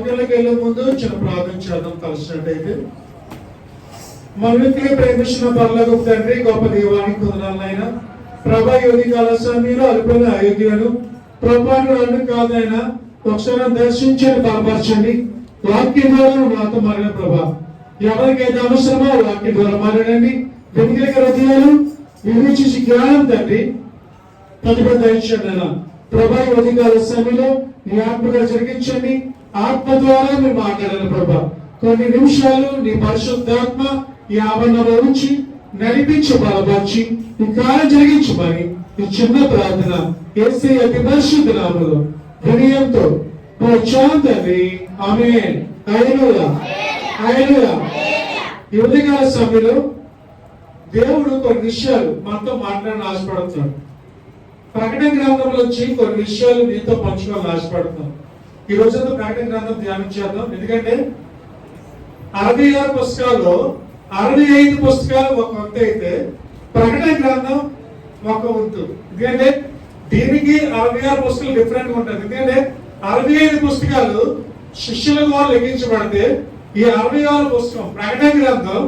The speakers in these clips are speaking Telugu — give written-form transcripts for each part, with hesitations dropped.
వాక్యాలకు వెళ్ళే ముందు చిన్న ప్రార్థన చేద్దాం. కలిసినట్టయితే మనకి ప్రేమించిన పరలోకపు తండ్రి, గొప్ప దేవానికి వందనాలైనా ప్రభా, యోగి కాల సమయంలో అల్పైన అయోగ్యులను ప్రభాను అన్ను కాదైనా ఒకసారి దర్శించండి, బలపరచండి. వాక్యం ద్వారా నాతో మారిన ప్రభా, ఎవరికైతే అవసరమో వాక్యం ద్వారా మారడండి. వెనుకల హృదయాలు వివేచించి జ్ఞానం తండ్రి తదుపరి దయచండి ప్రభా. యోగి కాల సమయంలో నీ ఆత్మగా జరిగించండి. ఆత్మ ద్వారా మీరు మాట్లాడాలి ప్రభా. కొన్ని నిమిషాలు నీ పరిశుద్ధాత్మ ఈ ఆవరణలో ఉంచి నడిపించి బలపరిచి ఈ కార్యం జరిగించమని ఈ చిన్న ప్రార్థన యేసయ్య అతి పరిశుద్ధ నామములో వినయంతో తండ్రి, ఆమేన్. హల్లెలూయా, హల్లెలూయా. ఈ ఉదయకాల సమయంలో దేవుడు కొన్ని విషయాలు మనతో మాట్లాడాలని ఆశపడుతున్నాడు. ప్రకటన గ్రంథంలో వచ్చి కొన్ని విషయాలు మీతో పంచుకోవాలని ఆశపడుతున్నాం. ఈ రోజంతా ప్రకటన గ్రంథం ధ్యానం చేద్దాం. ఎందుకంటే 66 పుస్తకాల్లో 65 పుస్తకాలు ఒక వంతు అయితే ప్రకటన గ్రంథం ఒక వంతు. ఎందుకంటే దీనికి 66 పుస్తకాలు డిఫరెంట్ గా ఉంటుంది. ఎందుకంటే 65 పుస్తకాలు శిష్యుల ద్వారా లెక్కించబడితే ఈ 66 పుస్తకం ప్రకటన గ్రంథం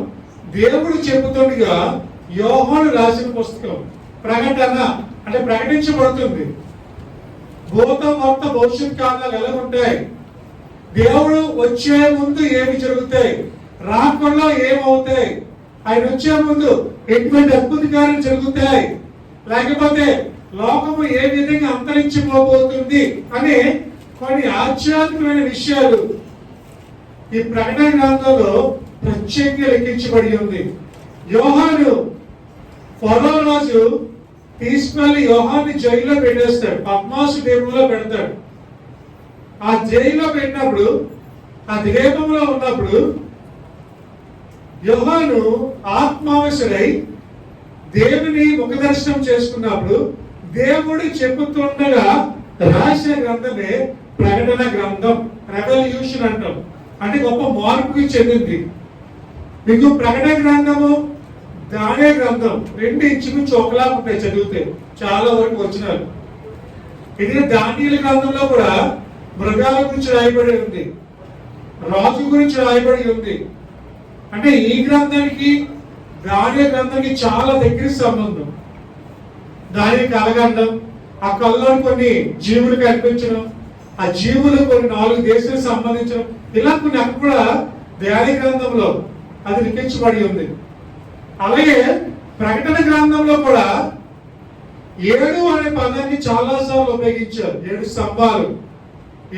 దేవుడు చెబుతుండగా యోహాను రాసిన పుస్తకం. ప్రకటన అంటే ప్రకటించబడుతుంది. భూత వర్త భవిష్యత్ కాలాలు ఎలా ఉంటాయి, దేవుడు వచ్చే ముందు ఏమి జరుగుతాయి, రాకుండా ఏమవుతాయి, ఆయన వచ్చే ముందు ఎటువంటి అద్భుత కార్యాలు జరుగుతాయి, లేకపోతే లోకము ఏ విధంగా అంతరించిపోబోతుంది అనే కొన్ని ఆధ్యాత్మికమైన విషయాలు ఈ ప్రకటన గ్రంథంలో ప్రత్యేకంగా లిఖించబడి ఉంది. యోహాను ఫరో రాజు తీసుకెళ్లి యోహాన్ని జైల్లో పెట్టేస్తాడు, పద్మాసు ద్వీపంలో పెడతాడు. ఆ జైల్లో పెట్టినప్పుడు, ఆ ద్వీపంలో ఉన్నప్పుడు యోహాను ఆత్మావశుడై దేవుని ముఖదర్శనం చేసుకున్నప్పుడు దేవుడు చెప్పుతుండగా రాసిన గ్రంథమే ప్రకటన గ్రంథం. రెవల్యూషన్ అంటాం, అంటే గొప్ప మార్పుకి చెందింది. మీకు ప్రకటన గ్రంథము దానే గ్రంథం రెండు ఇంచుమించు ఒకలా ఉంటాయి చదివితే, చాలా వరకు వచ్చినారు. ఇది దానియేలు గ్రంథంలో కూడా మృగాల గురించి రాయబడి ఉంది, రాజు గురించి రాయబడి ఉంది. అంటే ఈ గ్రంథానికి దానియేలు గ్రంథానికి చాలా దగ్గర సంబంధం. దాని కలగండం, ఆ కళ్ళలో కొన్ని జీవులు కనిపించడం, ఆ జీవులు కొన్ని 4 దేశాలకు సంబంధించడం, ఇలా కొన్ని అక్కడ కూడా దాని గ్రంథంలో అది లిఖించబడి ఉంది. అలాగే ప్రకటన గ్రంథంలో కూడా 7 అనే పదాన్ని చాలా సార్లు ఉపయోగించారు. 7 స్తంభాలు,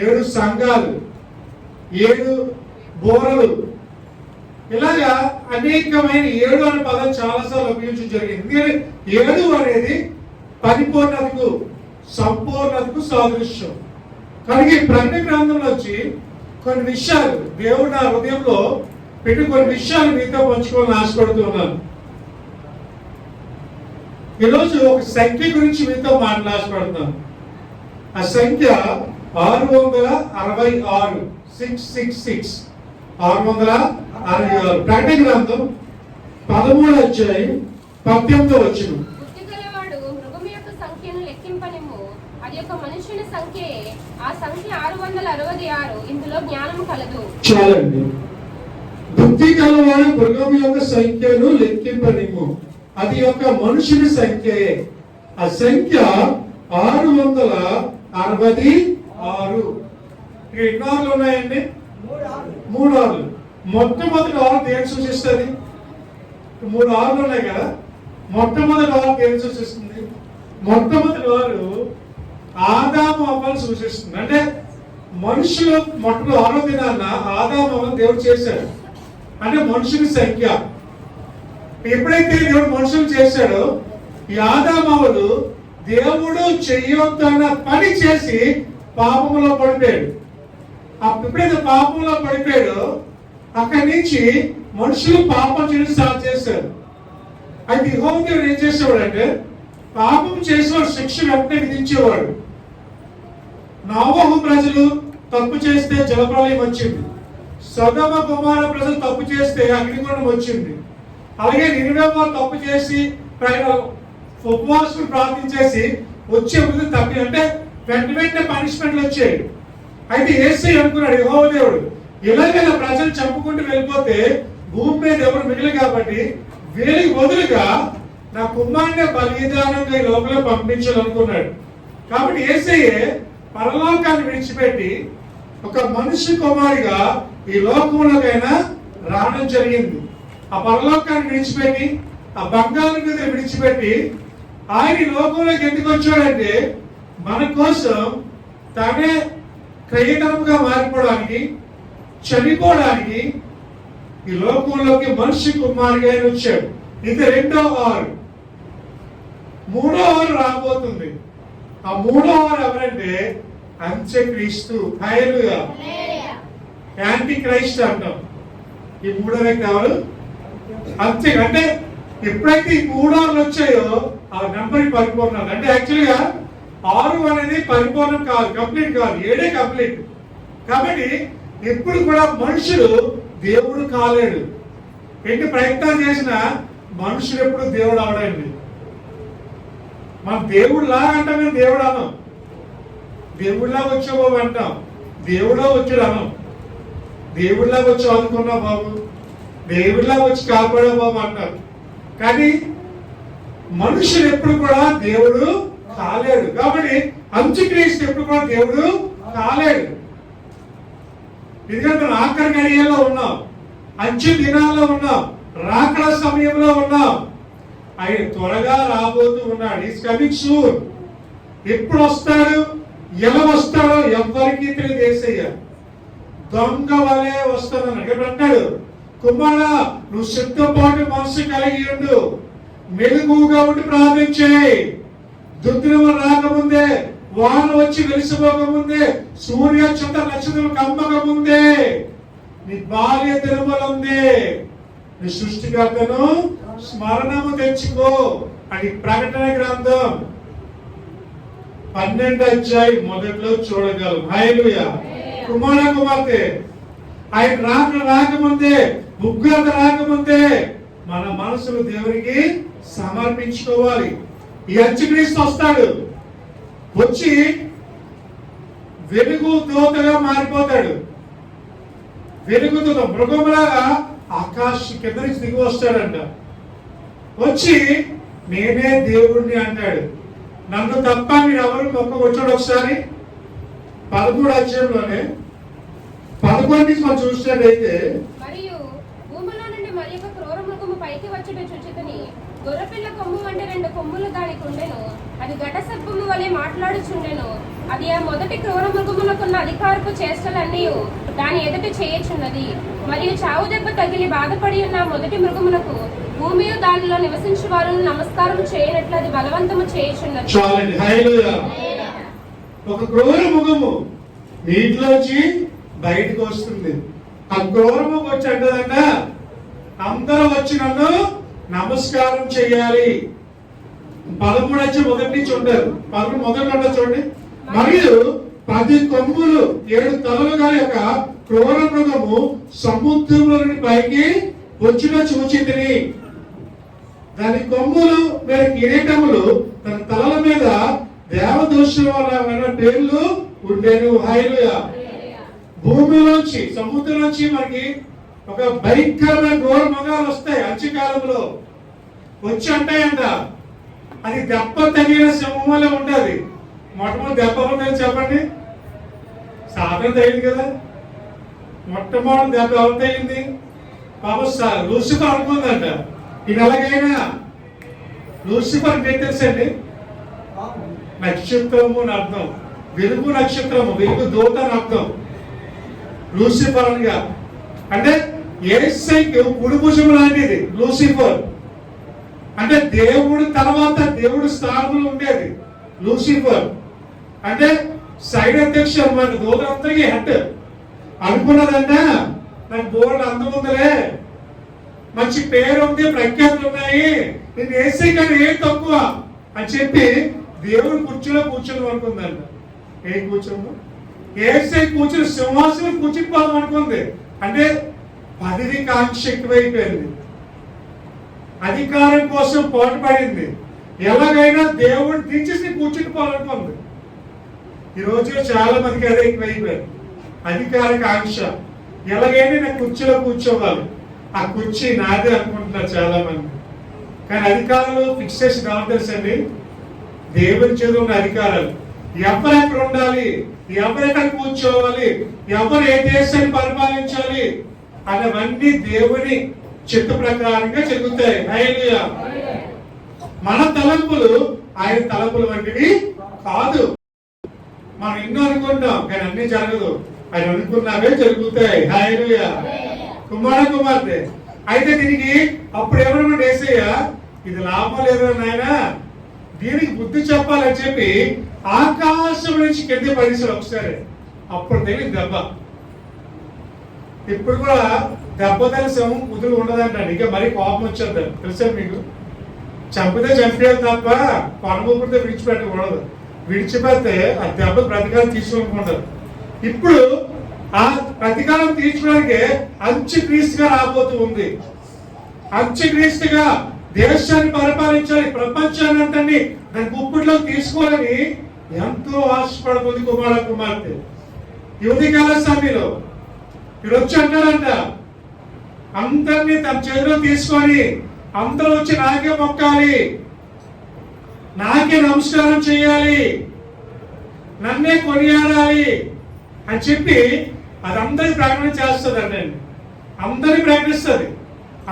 7 సంఘాలు, 7 బోరలు, ఇలాగా అనేకమైన 7 అనే పదం చాలా సార్లు ఉపయోగించడం జరిగింది. 7 అనేది పరిపూర్ణతకు, సంపూర్ణతకు సాదృశ్యం. కానీ ప్రకటన గ్రంథంలో వచ్చి కొన్ని విషయాలు దేవుడు నా హృదయంలో పెట్టి కొన్ని విషయాలు మీతో పంచుకోవాలని ఆశపడుతున్నాను. ఈరోజు ఒక సంఖ్య గురించి మీతో ఆశపడుతున్నాను. ఆ సంఖ్య 666, 666, 666. ప్రకటన గ్రంథం 13వ అధ్యాయం 18వ వచనం. మనుషుని సంఖ్య, ఆ సంఖ్య 666. ఇందులో జ్ఞానము కలదు. చాలండి. బుద్ధి గలవాడు మృగం యొక్క సంఖ్యను లెక్కింపనిమ్ము, అది ఒక మనుషుని సంఖ్యయే. ఆ సంఖ్య 666. ఎన్ని ఆరులు ఉన్నాయండి? 3 ఆరులు. మొట్టమొదటి 6 దేని సూచిస్తుంది? 3 ఆరులు ఉన్నాయి కదా. మొట్టమొదటి 6 దేని సూచిస్తుంది? మొట్టమొదటి 6 ఆదాము అవ్వను సూచిస్తుంది. అంటే మనుషులు మొట్టమొదటి 6వ దినాన్న ఆదాము అవ్వను దేవుడు చేశాడు. అంటే మనుషుని సంఖ్య. ఎప్పుడైతే దేవుడు మనుషులు చేశాడో ఈ ఆదాము అవ్వలు దేవుడు చెయ్యొద్దన్న పని చేసి పాపంలో పడిపోయాడు. ఎప్పుడైతే పాపంలో పడిపోయాడో అక్కడి నుంచి మనుషులు పాపం చేయడం స్టార్ట్ చేశారు. అయితే యెహోవా దేవుడు ఏం చేసేవాడు అంటే పాపం చేసేవాడు శిక్ష వెంటనే విధించేవాడు. నోవహు ప్రజలు తప్పు చేస్తే జలప్రళయం వచ్చింది. సొదొమ గొమొర్రా ప్రజలు తప్పు చేస్తే అగ్నిగుండం వచ్చింది. అలాగే నినివే వారు తప్పు చేసి ఉపవాసం ప్రార్థించేసి వచ్చే ముందు తప్పి అంటే వెంటనే పనిష్మెంట్లు వచ్చాయి. అయితే యేసయ్య అనుకున్నాడు, యెహోవా దేవుడు ఇలాగైనా ప్రజలు చంపుకుంటూ వెళ్ళిపోతే భూమి మీద ఎవరు మిగిలి కాబట్టి వీరికి బదులుగా నా కుమారుని బలిదానంగా ఈ లోపల పంపించాలనుకున్నాడు. కాబట్టి యేసయ్య పరలోకాన్ని విడిచిపెట్టి ఒక మనిషి కుమారుగా ఈ లోకంలోకైనా రావడం జరిగింది. ఆ పరలోకాన్ని విడిచిపెట్టి ఆ బంగారు మీద విడిచిపెట్టి ఆయన ఈ లోకంలోకి ఎందుకు వచ్చాడంటే మన కోసం తానే క్రయధనముగా మారిపోవడానికి, చనిపోవడానికి ఈ లోకంలోకి మనిషి కుమారుగా ఆయన వచ్చాడు. ఇది 2వ వారు. 3వ వారు రాబోతుంది. ఆ 3వ వారు ఎవరంటే అంత్యక్రీస్తు. హల్లెలూయా. యాంటీ క్రైస్ట్ అంటాం. ఈ 3వ వ్యక్తి ఎవరు? అంతే. అంటే ఎప్పుడైతే ఈ 3 వారులు వచ్చాయో ఆ నెంబర్ పరిపూర్ణం. అంటే యాక్చువల్గా 6 అనేది పరిపూర్ణం కాదు, కంప్లీట్ కాదు, 7 కంప్లీట్. కాబట్టి ఎప్పుడు కూడా మనుషులు దేవుడు కాలేడు. ఎన్ని ప్రయత్నాలు చేసినా మనుషులు ఎప్పుడు దేవుడు అవడండి. మనం దేవుడు లాగా అంటాం, మేము దేవుడు అనం. దేవుడిలా వచ్చే బాబు అంటాం, దేవుడా వచ్చాడు అనం. దేవుడిలా వచ్చి ఆదుకున్నా బాబు, దేవుడిలా వచ్చి కాపాడా బాబు అంటారు. కానీ మనుషులు ఎప్పుడు కూడా దేవుడు కాలేడు. కాబట్టి అంత్యక్రీస్తు ఎప్పుడు కూడా దేవుడు కాలేడు. ఎందుకంటే మనం ఆఖరి గడియల్లో ఉన్నాం, అంత్య దినాల్లో ఉన్నాం, రాకడ సమయంలో ఉన్నాం. ఆయన త్వరగా రాబోతూ ఉన్నాడు. Is coming soon. ఎప్పుడు వస్తాడు, ఎలా వస్తాడో ఎవరికి తెలియదు. యేసయ్య దొంగ వలే వస్తానన్నాడు. ఇక్కడ అంటాడు, కుమారా నువ్వు సిద్ధపాటు మనసు కలిగి ఉండు, మెలుగుగా ఉండి ప్రార్థించేయి. దుర్దినము రాకముందే, వాన వచ్చి వెలిసిపోకముందే, సూర్య చంద్ర నక్షత్రం కమ్మకముందే నీ బాల్య దినములుంది, నీ సృష్టికర్తను స్మరణము తెచ్చుకో అని ప్రకటన గ్రంథం 12వ అధ్యాయం మొదట్లో చూడగలం. హల్లెలూయా. కుమార కుమార్తె ఆయన రాకముందే, ఉగ్రత రాకముందే మన మనసులు దేవునికి సమర్పించుకోవాలి. ఈ అంత్యక్రీస్తు వస్తాడు, వచ్చి వెలుగు దూతగా మారిపోతాడు. వెలుగు దూత మృగములాగా ఆకాశ కింద నుంచి దిగి వస్తాడంట. వచ్చి నేనే దేవుడిని అంటాడు. నన్ను తప్ప మీరు ఎవరు మొక్క వచ్చాడు. ఒకసారి 13వ అధ్యాయంలోనే 11 నుంచి మనం చూసినట్టయితే, మరియు భూమిలో నుండి మరి ఒక క్రూర మృగము పైకి వచ్చుట చూచితిని. గొర్రెపిల్ల కొమ్ము వంటి 2 కొమ్ములు దానికి ఉండెను. అది ఘట సర్పము వలె మాట్లాడుచుండెను. అది ఆ మొదటి క్రూర మృగములకున్న అధికారపు చేష్టలన్నీ దాని ఎదుట చేయుచున్నది. మరియు చావు దెబ్బ తగిలి బాధపడి ఉన్న మొదటి మృగమునకు భూమియు దానిలో నివసించు వారును నమస్కారం చేయనట్లు అది బలవంతము చేయుచున్నది. చాలండి. హల్లెలూయా. ఒక క్రూర మృగము నీటిలోంచి బయటకు వస్తుంది. ఆ క్రూర మృగం వచ్చి అంటదంట, అందరూ వచ్చి నన్ను నమస్కారం చేయాలి. 13 అధ్యాయం మొదటి నుంచి ఉంటారు. 13 మొదటి ఉంటారు చూడండి. మరియు 10 కొమ్ములు 7 తలలు గల యొక్క క్రూర మృగము సముద్రంలో నుండి పైకి వచ్చిన చూచితిని. దాని కొమ్ములు మీద కిరీటములు, తన తలల మీద దేవదూషణ పేర్లు ఉండేను. హల్లెలూయా. భూమిలోంచి, సముద్రంలోంచి మనకి ఒక భయంకరమైన ఘోర మృగాలు వస్తాయి. అంత్యకాలంలో వచ్చి అంటాయంట, అది దెబ్బ తగిలిన సింహంలో ఉంటుంది. మొట్టమొదటి దెబ్బ ఉందని చెప్పండి. సాధన తగిలింది కదా. మొట్టమొదటి దెబ్బ ఎవరు తగిలింది? పాపం లూసిఫర్ అనుకుందంట. ఇది ఎలాగైనా లూసిఫర్ అంటే తెలుసండి, నక్షత్రము అని అర్థం. వెలుగు నక్షత్రము, వెలుగు దూత అని అర్థం. లూసిఫర్ అనగా అంటే యేసయ్యకు కుడి భుజం లాంటిది లూసిఫర్. అంటే దేవుడు తర్వాత దేవుడు స్థానంలో ఉండేది లూసిఫర్. అంటే సైడ్ అధ్యక్షుడు అన్నమాట. దూతలందరికీ హెడ్. అనుకున్నదంట, నాకు బోర్డు అందం ఉందిలే, మంచి పేరు ఉంది, ప్రఖ్యాతులు ఉన్నాయి, నేను యేసయ్య కానీ ఏం తక్కువ అని చెప్పి దేవుడు కుర్చీలో కూర్చొని అనుకుందంట. ఏం కూర్చోము? యేసయ్య కూర్చుని సింహాసనం కూర్చుని పోదాం అనుకుంది. అంటే పదవి కాంక్ష ఎక్కువైపోయింది, అధికారం కోసం పోటీపడింది. ఎలాగైనా దేవుడు దించేసి కూర్చుని పోవాలనుకుంది. ఈ రోజు చాలా మందికి అదే ఎక్కువైపోయారు. అధికార కాంక్ష. ఎలాగైనా నా కుర్చీలో కూర్చోవాలి, ఆ కుర్చీ నాదే అనుకుంటున్నారు చాలా మంది. కానీ అధికారులు ఫిక్స్ చేసి కావాలి తెలుసండి, దేవుని చేతిలో ఉన్న అధికారాలు. ఎవరు ఎక్కడ ఉండాలి, ఎవరెక్కడ కూర్చోవాలి, ఎవరు ఏ దేశాన్ని పరిపాలించాలి అనేవన్నీ దేవుని చిత్త ప్రకారంగా జరుగుతాయి. హల్లెలూయా. మన తలంపులు ఆయన తలంపులు వంటివి కాదు. మనం ఎన్నో అనుకుంటాం కానీ అన్ని జరగదు, ఆయన అనుకున్నవే జరుగుతాయి. హల్లెలూయా. కుమార్తె అయితే దీనికి అప్పుడు ఏమన్నా యేసయ్య ఇది లాభం లేదు నాయన, దీనికి బుద్ధి చెప్పాలని చెప్పి ఆకాశం నుంచి కింద పడేసాడు ఒకసారి. అప్పుడు తెలియదు దెబ్బ. ఇప్పుడు కూడా దెబ్బ తెలిసాము కుదురు ఉండదంటాడు. ఇంకా మరీ కోపం వచ్చేద్దాం తెలుసా మీకు. చంపితే చంపేది తప్ప పనుమూపుడితే విడిచిపెట్టకూడదు. విడిచిపెడితే ఆ దెబ్బ ప్రతీకారం తీసుకోకూడదు. ఇప్పుడు ఆ ప్రతీకారం తీర్చడానికి అంత్యక్రీస్తుగా రాబోతూ ఉంది. అంత్యక్రీస్తుగా దేశాన్ని పరిపాలించాలి, ప్రపంచాన్ని అంతని దాని గుప్పిట్లో తీసుకోవాలని ఎంతో ఆశపడుతుంది కుమార్తె. యువతికాల సమయంలో ఇక్కడ వచ్చి అంటాడంట, అందరినీ తన చేతిలో తీసుకొని అందరూ వచ్చి నాకే మొక్కాలి, నాకే నమస్కారం చేయాలి, నన్నే కొనియాడాలి అని చెప్పి అది అందరికి ప్రకటన చేస్తుందండి. అందరికి ప్రకటిస్తుంది.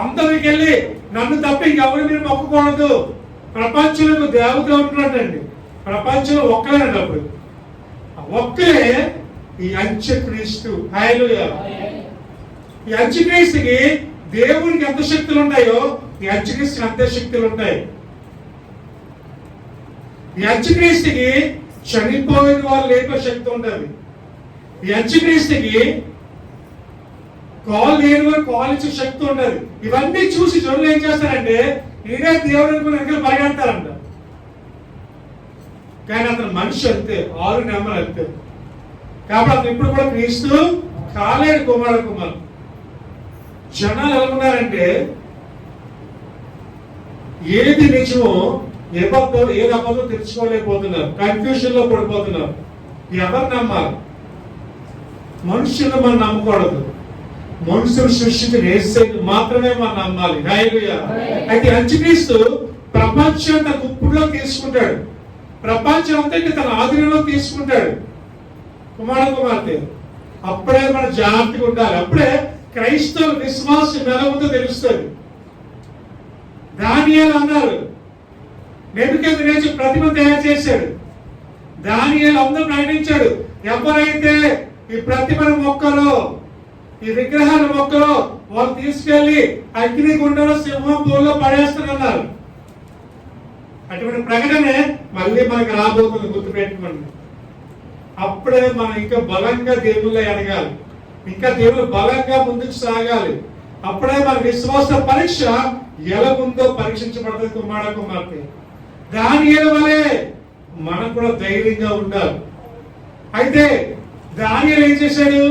అందరికి వెళ్ళి నన్ను తప్ప ఇంకెవరు మీరు మొక్కకూడదు, ప్రపంచంలో దేవత ఉంటున్నాడండి. ప్రపంచంలో ఒక్కలేనండి. అప్పుడు ఒక్కలే ఈ అంత్యక్రీస్తు. హల్లెలూయా. ఈ అంత్యక్రీస్తుకి దేవునికి ఎంత శక్తులు ఉంటాయో ఈ అంత్యక్రీస్తుకి అంతే శక్తులు ఉంటాయి. ఈ అంత్యక్రీస్తుకి చనిపోయిన వాళ్ళు లేపే శక్తి ఉంటుంది. ఈ అంత్యక్రీస్తుకి కాల్ లేని వారు కాల్ ఇచ్చే శక్తి ఉండదు. ఇవన్నీ చూసి జనులు ఏం చేస్తారంటే ఈడే దేవుడు అనుకుని పరిగెడతారంట. కానీ అతను మనిషి అంతే, 6 నెంబర్ అంతే. కాబట్టి అతను ఇప్పుడు కూడా క్రీస్తు కాలేడు కుమార్. జనాలు ఎలా ఉన్నారంటే ఏది నిజమో ఏది అబద్ధం తెలుసుకోలేకపోతున్నారు, కన్ఫ్యూజన్ లో పడిపోతున్నారు. ఎవరు నమ్మాలి? మనుషులను మనం నమ్మకూడదు. మనుషులు సృష్టించిన యేసుని మాత్రమే మనం నమ్మాలి. హల్లెలూయా. అయితే అంత్యక్రీస్తు ప్రపంచం తన గుప్పుడులో తీసుకుంటాడు, ప్రపంచం అంతా తన ఆధీనంలో తీసుకుంటాడు. కుమార్తె అప్పుడే మనం జాగ్రత్తగా ఉండాలి. అప్పుడే క్రైస్తవ విశ్వాసం ఎలా ఉందో తెలుస్తుంది. దానియేలు అన్నారు, నెబుకద్నెజరు ప్రతిమ తయారు చేశాడు. దానియేలు అందరూ ప్రకటించాడు, ఎవరైతే ఈ ప్రతిమను మొక్కలో ఈ విగ్రహాల మొక్కలో వాళ్ళు తీసుకెళ్లి అగ్నిగుండంలో సింహం పూల్లో పడేస్తారన్నారు. అటువంటి ప్రకటనే మళ్ళీ మనకు రాబోతుంది, గుర్తుపెట్టుకోండి. అప్పుడే మనం ఇంకా బలంగా దేవుళ్ళో ఎదగాలి, ఇంకా దేవుళ్ళు బలంగా ముందుకు సాగాలి. అప్పుడే మన విశ్వాస పరీక్ష ఎలా ఉందో పరీక్షించబడుతుంది. కుమార్తె దానియేలు వలె మనం కూడా ధైర్యంగా ఉండాలి. అయితే దానియేలు ఏం చేశాడు?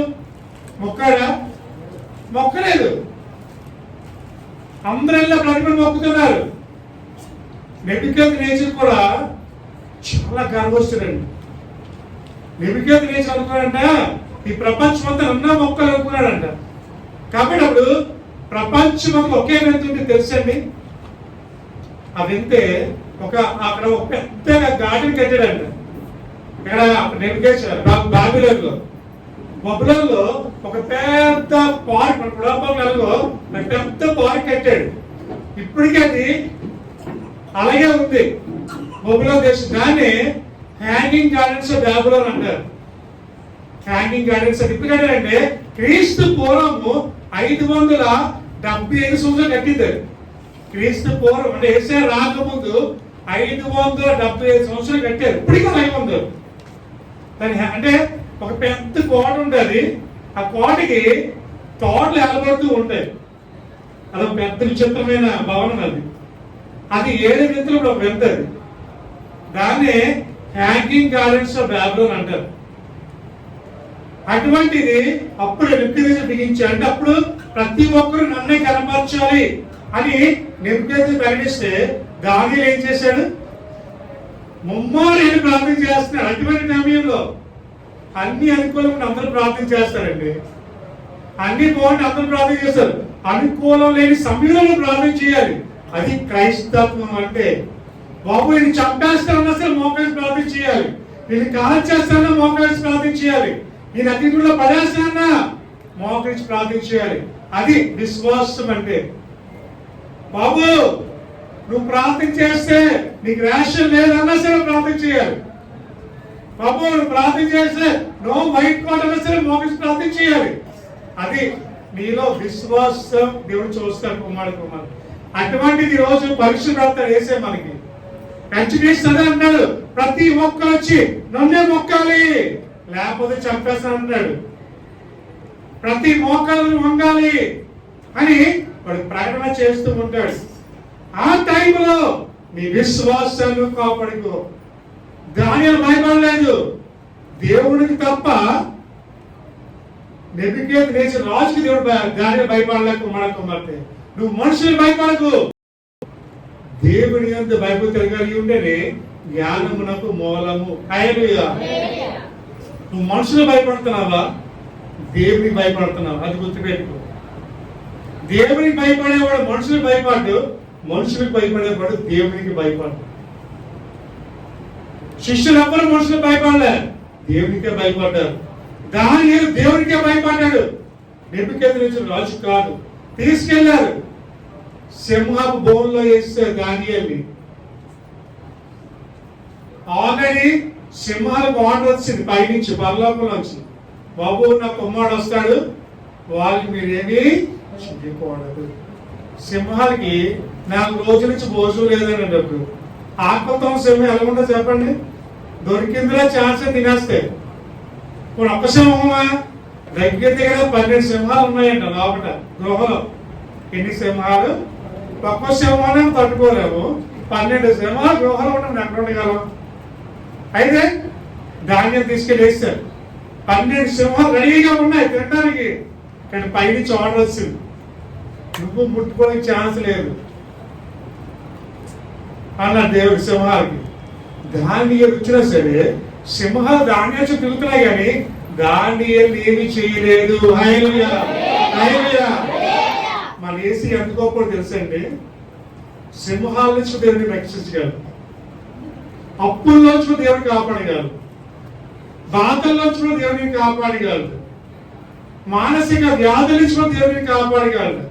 మొక్కాడా? మొక్కలేదు. అందరూ ప్రతిమను మొక్కుతున్నారు. నెబుకద్నెజరు కూడా చాలా గర్వస్తుడండి. నెబుకద్నెజరు అనుకున్నాడంట ఈ ప్రపంచం అంతా అన్నా మొక్కలు అనుకున్నాడంట. కాబట్టి అప్పుడు ప్రపంచం అంతా ఒకే వింత ఉంది తెలుసండి. ఆ వింతే అక్కడ ఒక పెద్ద గార్డెన్ కట్టాడంట. ఇక్కడ నెబుకద్నెజరు బాబిలోనులో ఒక పెద్ద పార్క్, పెద్ద పార్క్ కట్టాడు. ఇప్పటికీ అది అలాగే ఉంది బబులోను దేశం. దాన్ని హ్యాంగింగ్ గార్డెన్స్ ఆఫ్ బాబిలోన్ అంటారు. హ్యాంగింగ్ గార్డెన్స్ ఇప్పుడు కట్టారంటే క్రీస్తు పూర్వము 575 సంవత్సరాలు కట్టింది. క్రీస్తు పూర్వం అంటే యేసయ్య రాకముందు 575 సంవత్సరాలు కట్టారు. ఇప్పటికీ అలాగే ఉంది. దాని అంటే ఒక పెద్ద కోట ఉంటుంది. ఆ కోటకి తోటలు ఎలబడుతూ ఉంటాయి. అదొక పెద్ద విచిత్రమైన భవనం. అది 7 వింతలు ఒక వింత. దాన్ని హ్యాంగింగ్ గార్డెన్స్ ఆఫ్ బాబిలోన్ అంటారు. అటువంటిది అప్పుడు నెబుకద్నెజరు బిగించాడు. అంటే అప్పుడు ప్రతి ఒక్కరు నన్నే కనపరచాలి అని నెబుకద్నెజరు ప్రకటిస్తే దానియేలు ఏం చేశాడు? ముమ్మారు ప్రార్థన చేస్తున్నాడు. అటువంటి సమయంలో అన్ని అనుకూలంగా అందరూ ప్రార్థన చేస్తారండి. అన్ని బాగుంటే అందరూ ప్రార్థన చేస్తారు. అనుకూలం లేని సమయంలో ప్రార్థన చేయాలి. అది క్రైస్తత్వం అంటే. బాబు నేను చంపేస్తానన్నా సరే మోకాళ్ళ ప్రార్థన చేయాలి. నేను కాల్చేస్తానన్నా మోకాళ్ళ ప్రార్థన చేయాలి. నేను అగ్నిలో పడేస్తానన్నా మోకరించి ప్రార్థన చేయాలి. అది విశ్వాసం అంటే. బాబు నువ్వు ప్రార్థన చేస్తే నీకు రేషన్ లేదన్నా సరే ప్రార్థన చేయాలి. బాబు నువ్వు ప్రార్థన చేస్తే నో వైట్ కోటన్నా సరే మోకరించి ప్రార్థన చేయాలి. అది నీలో విశ్వాసం దేవుడు చూస్తాడు. కుమారుడు అటువంటిది ఈ రోజు పరీక్ష రాస్తాడు వేసే మనకి కంటిన్యూస్ అన్నాడు. ప్రతి మొక్కలు వచ్చి నన్నే మొక్కాలి లేకపోతే చంపేస్తాను అన్నాడు. ప్రతి మోకాలను వంగాలి అని వాడు ప్రకటన చేస్తూ ఉంటాడు. ఆ టైంలో నీ విశ్వాసాన్ని కాపాడుకో. దానియేలు భయపడలేదు. దేవుడికి తప్ప నెబుకద్నెజరు రాజుకి దేవుడు దానియేలు భయపడలేక కుమార్తె నువ్వు మనుషులు భయపడకు. దేవుని యందు భయభక్తులు కలిగి ఉంటేనే జ్ఞానమునకు మూలము. హల్లెలూయా. నువ్వు మనుషులు భయపడుతున్నావా దేవునికి భయపడుతున్నావు? అది గుర్తుపెట్టుకో. దేవునికి భయపడేవాడు మనుషులకు భయపడ్డు, మనుషులకు భయపడేవాడు దేవునికి భయపడ్డు. శిష్యులు ఎవ్వరు మనుషులకు భయపడలే, దేవునికే భయపడ్డారు. దానియేలు దేవునికే భయపడ్డాడు. నెబుకద్నెజరు రాజు కాదు. తీసుకెళ్లారు సింహపు బోన్లో వేస్తే దానియేలుని. ఆల్రెడీ సింహాలకు ఆర్డర్ వచ్చింది పైనుంచి పరలోకం నుంచి. బాబు నా కుమారుడు వస్తాడు, వాళ్ళకి మీరేమీ చిక్కుకోవడదు. సింహాలకి 4 రోజుల నుంచి భోజనం లేదనేటప్పుడు ఆత్మతో సింహం ఎలా ఉంటుందో చెప్పండి. దొరికిందిలో ఛాన్స్ తినేస్తే. ఇప్పుడు ఒక్క సింహమా? దగ్గర దగ్గర 12 సింహాలు ఉన్నాయంట లోపల గృహలో. ఎన్ని సింహాలు? ఒక్క సింహాన్ని తట్టుకోలేము. 12 సింహాలు గృహలో ఉండడం ఎక్కడ ఉండగలం? అయితే ధాన్యం తీసుకెళ్ళి వేస్తారు. 12 సింహాలు రెడీగా ఉన్నాయి తినడానికి. కానీ పైనుంచి ఆర్డర్ వచ్చింది, నువ్వు ముట్టుకోవడానికి ఛాన్స్ లేదు అన్నాడు దేవుడు సింహాలకి. దానియేలు వచ్చినా సరే సింహాలు ధాన్యాలు తిరుగుతున్నాయి కానీ దానియేలు ఏమీ చేయలేదు. హల్లెలూయా హల్లెలూయా. మన యేసు ఎంత గొప్పదో తెలుసండి. సింహాల నుంచి దేవుడిని రక్షించగలరు, అప్పుల్లోంచి దేవుడిని కాపాడగలరు, బాధల్లోంచి దేవుడిని కాపాడగలరు, మానసిక వ్యాధుల నుంచి దేవుడిని కాపాడగలరు,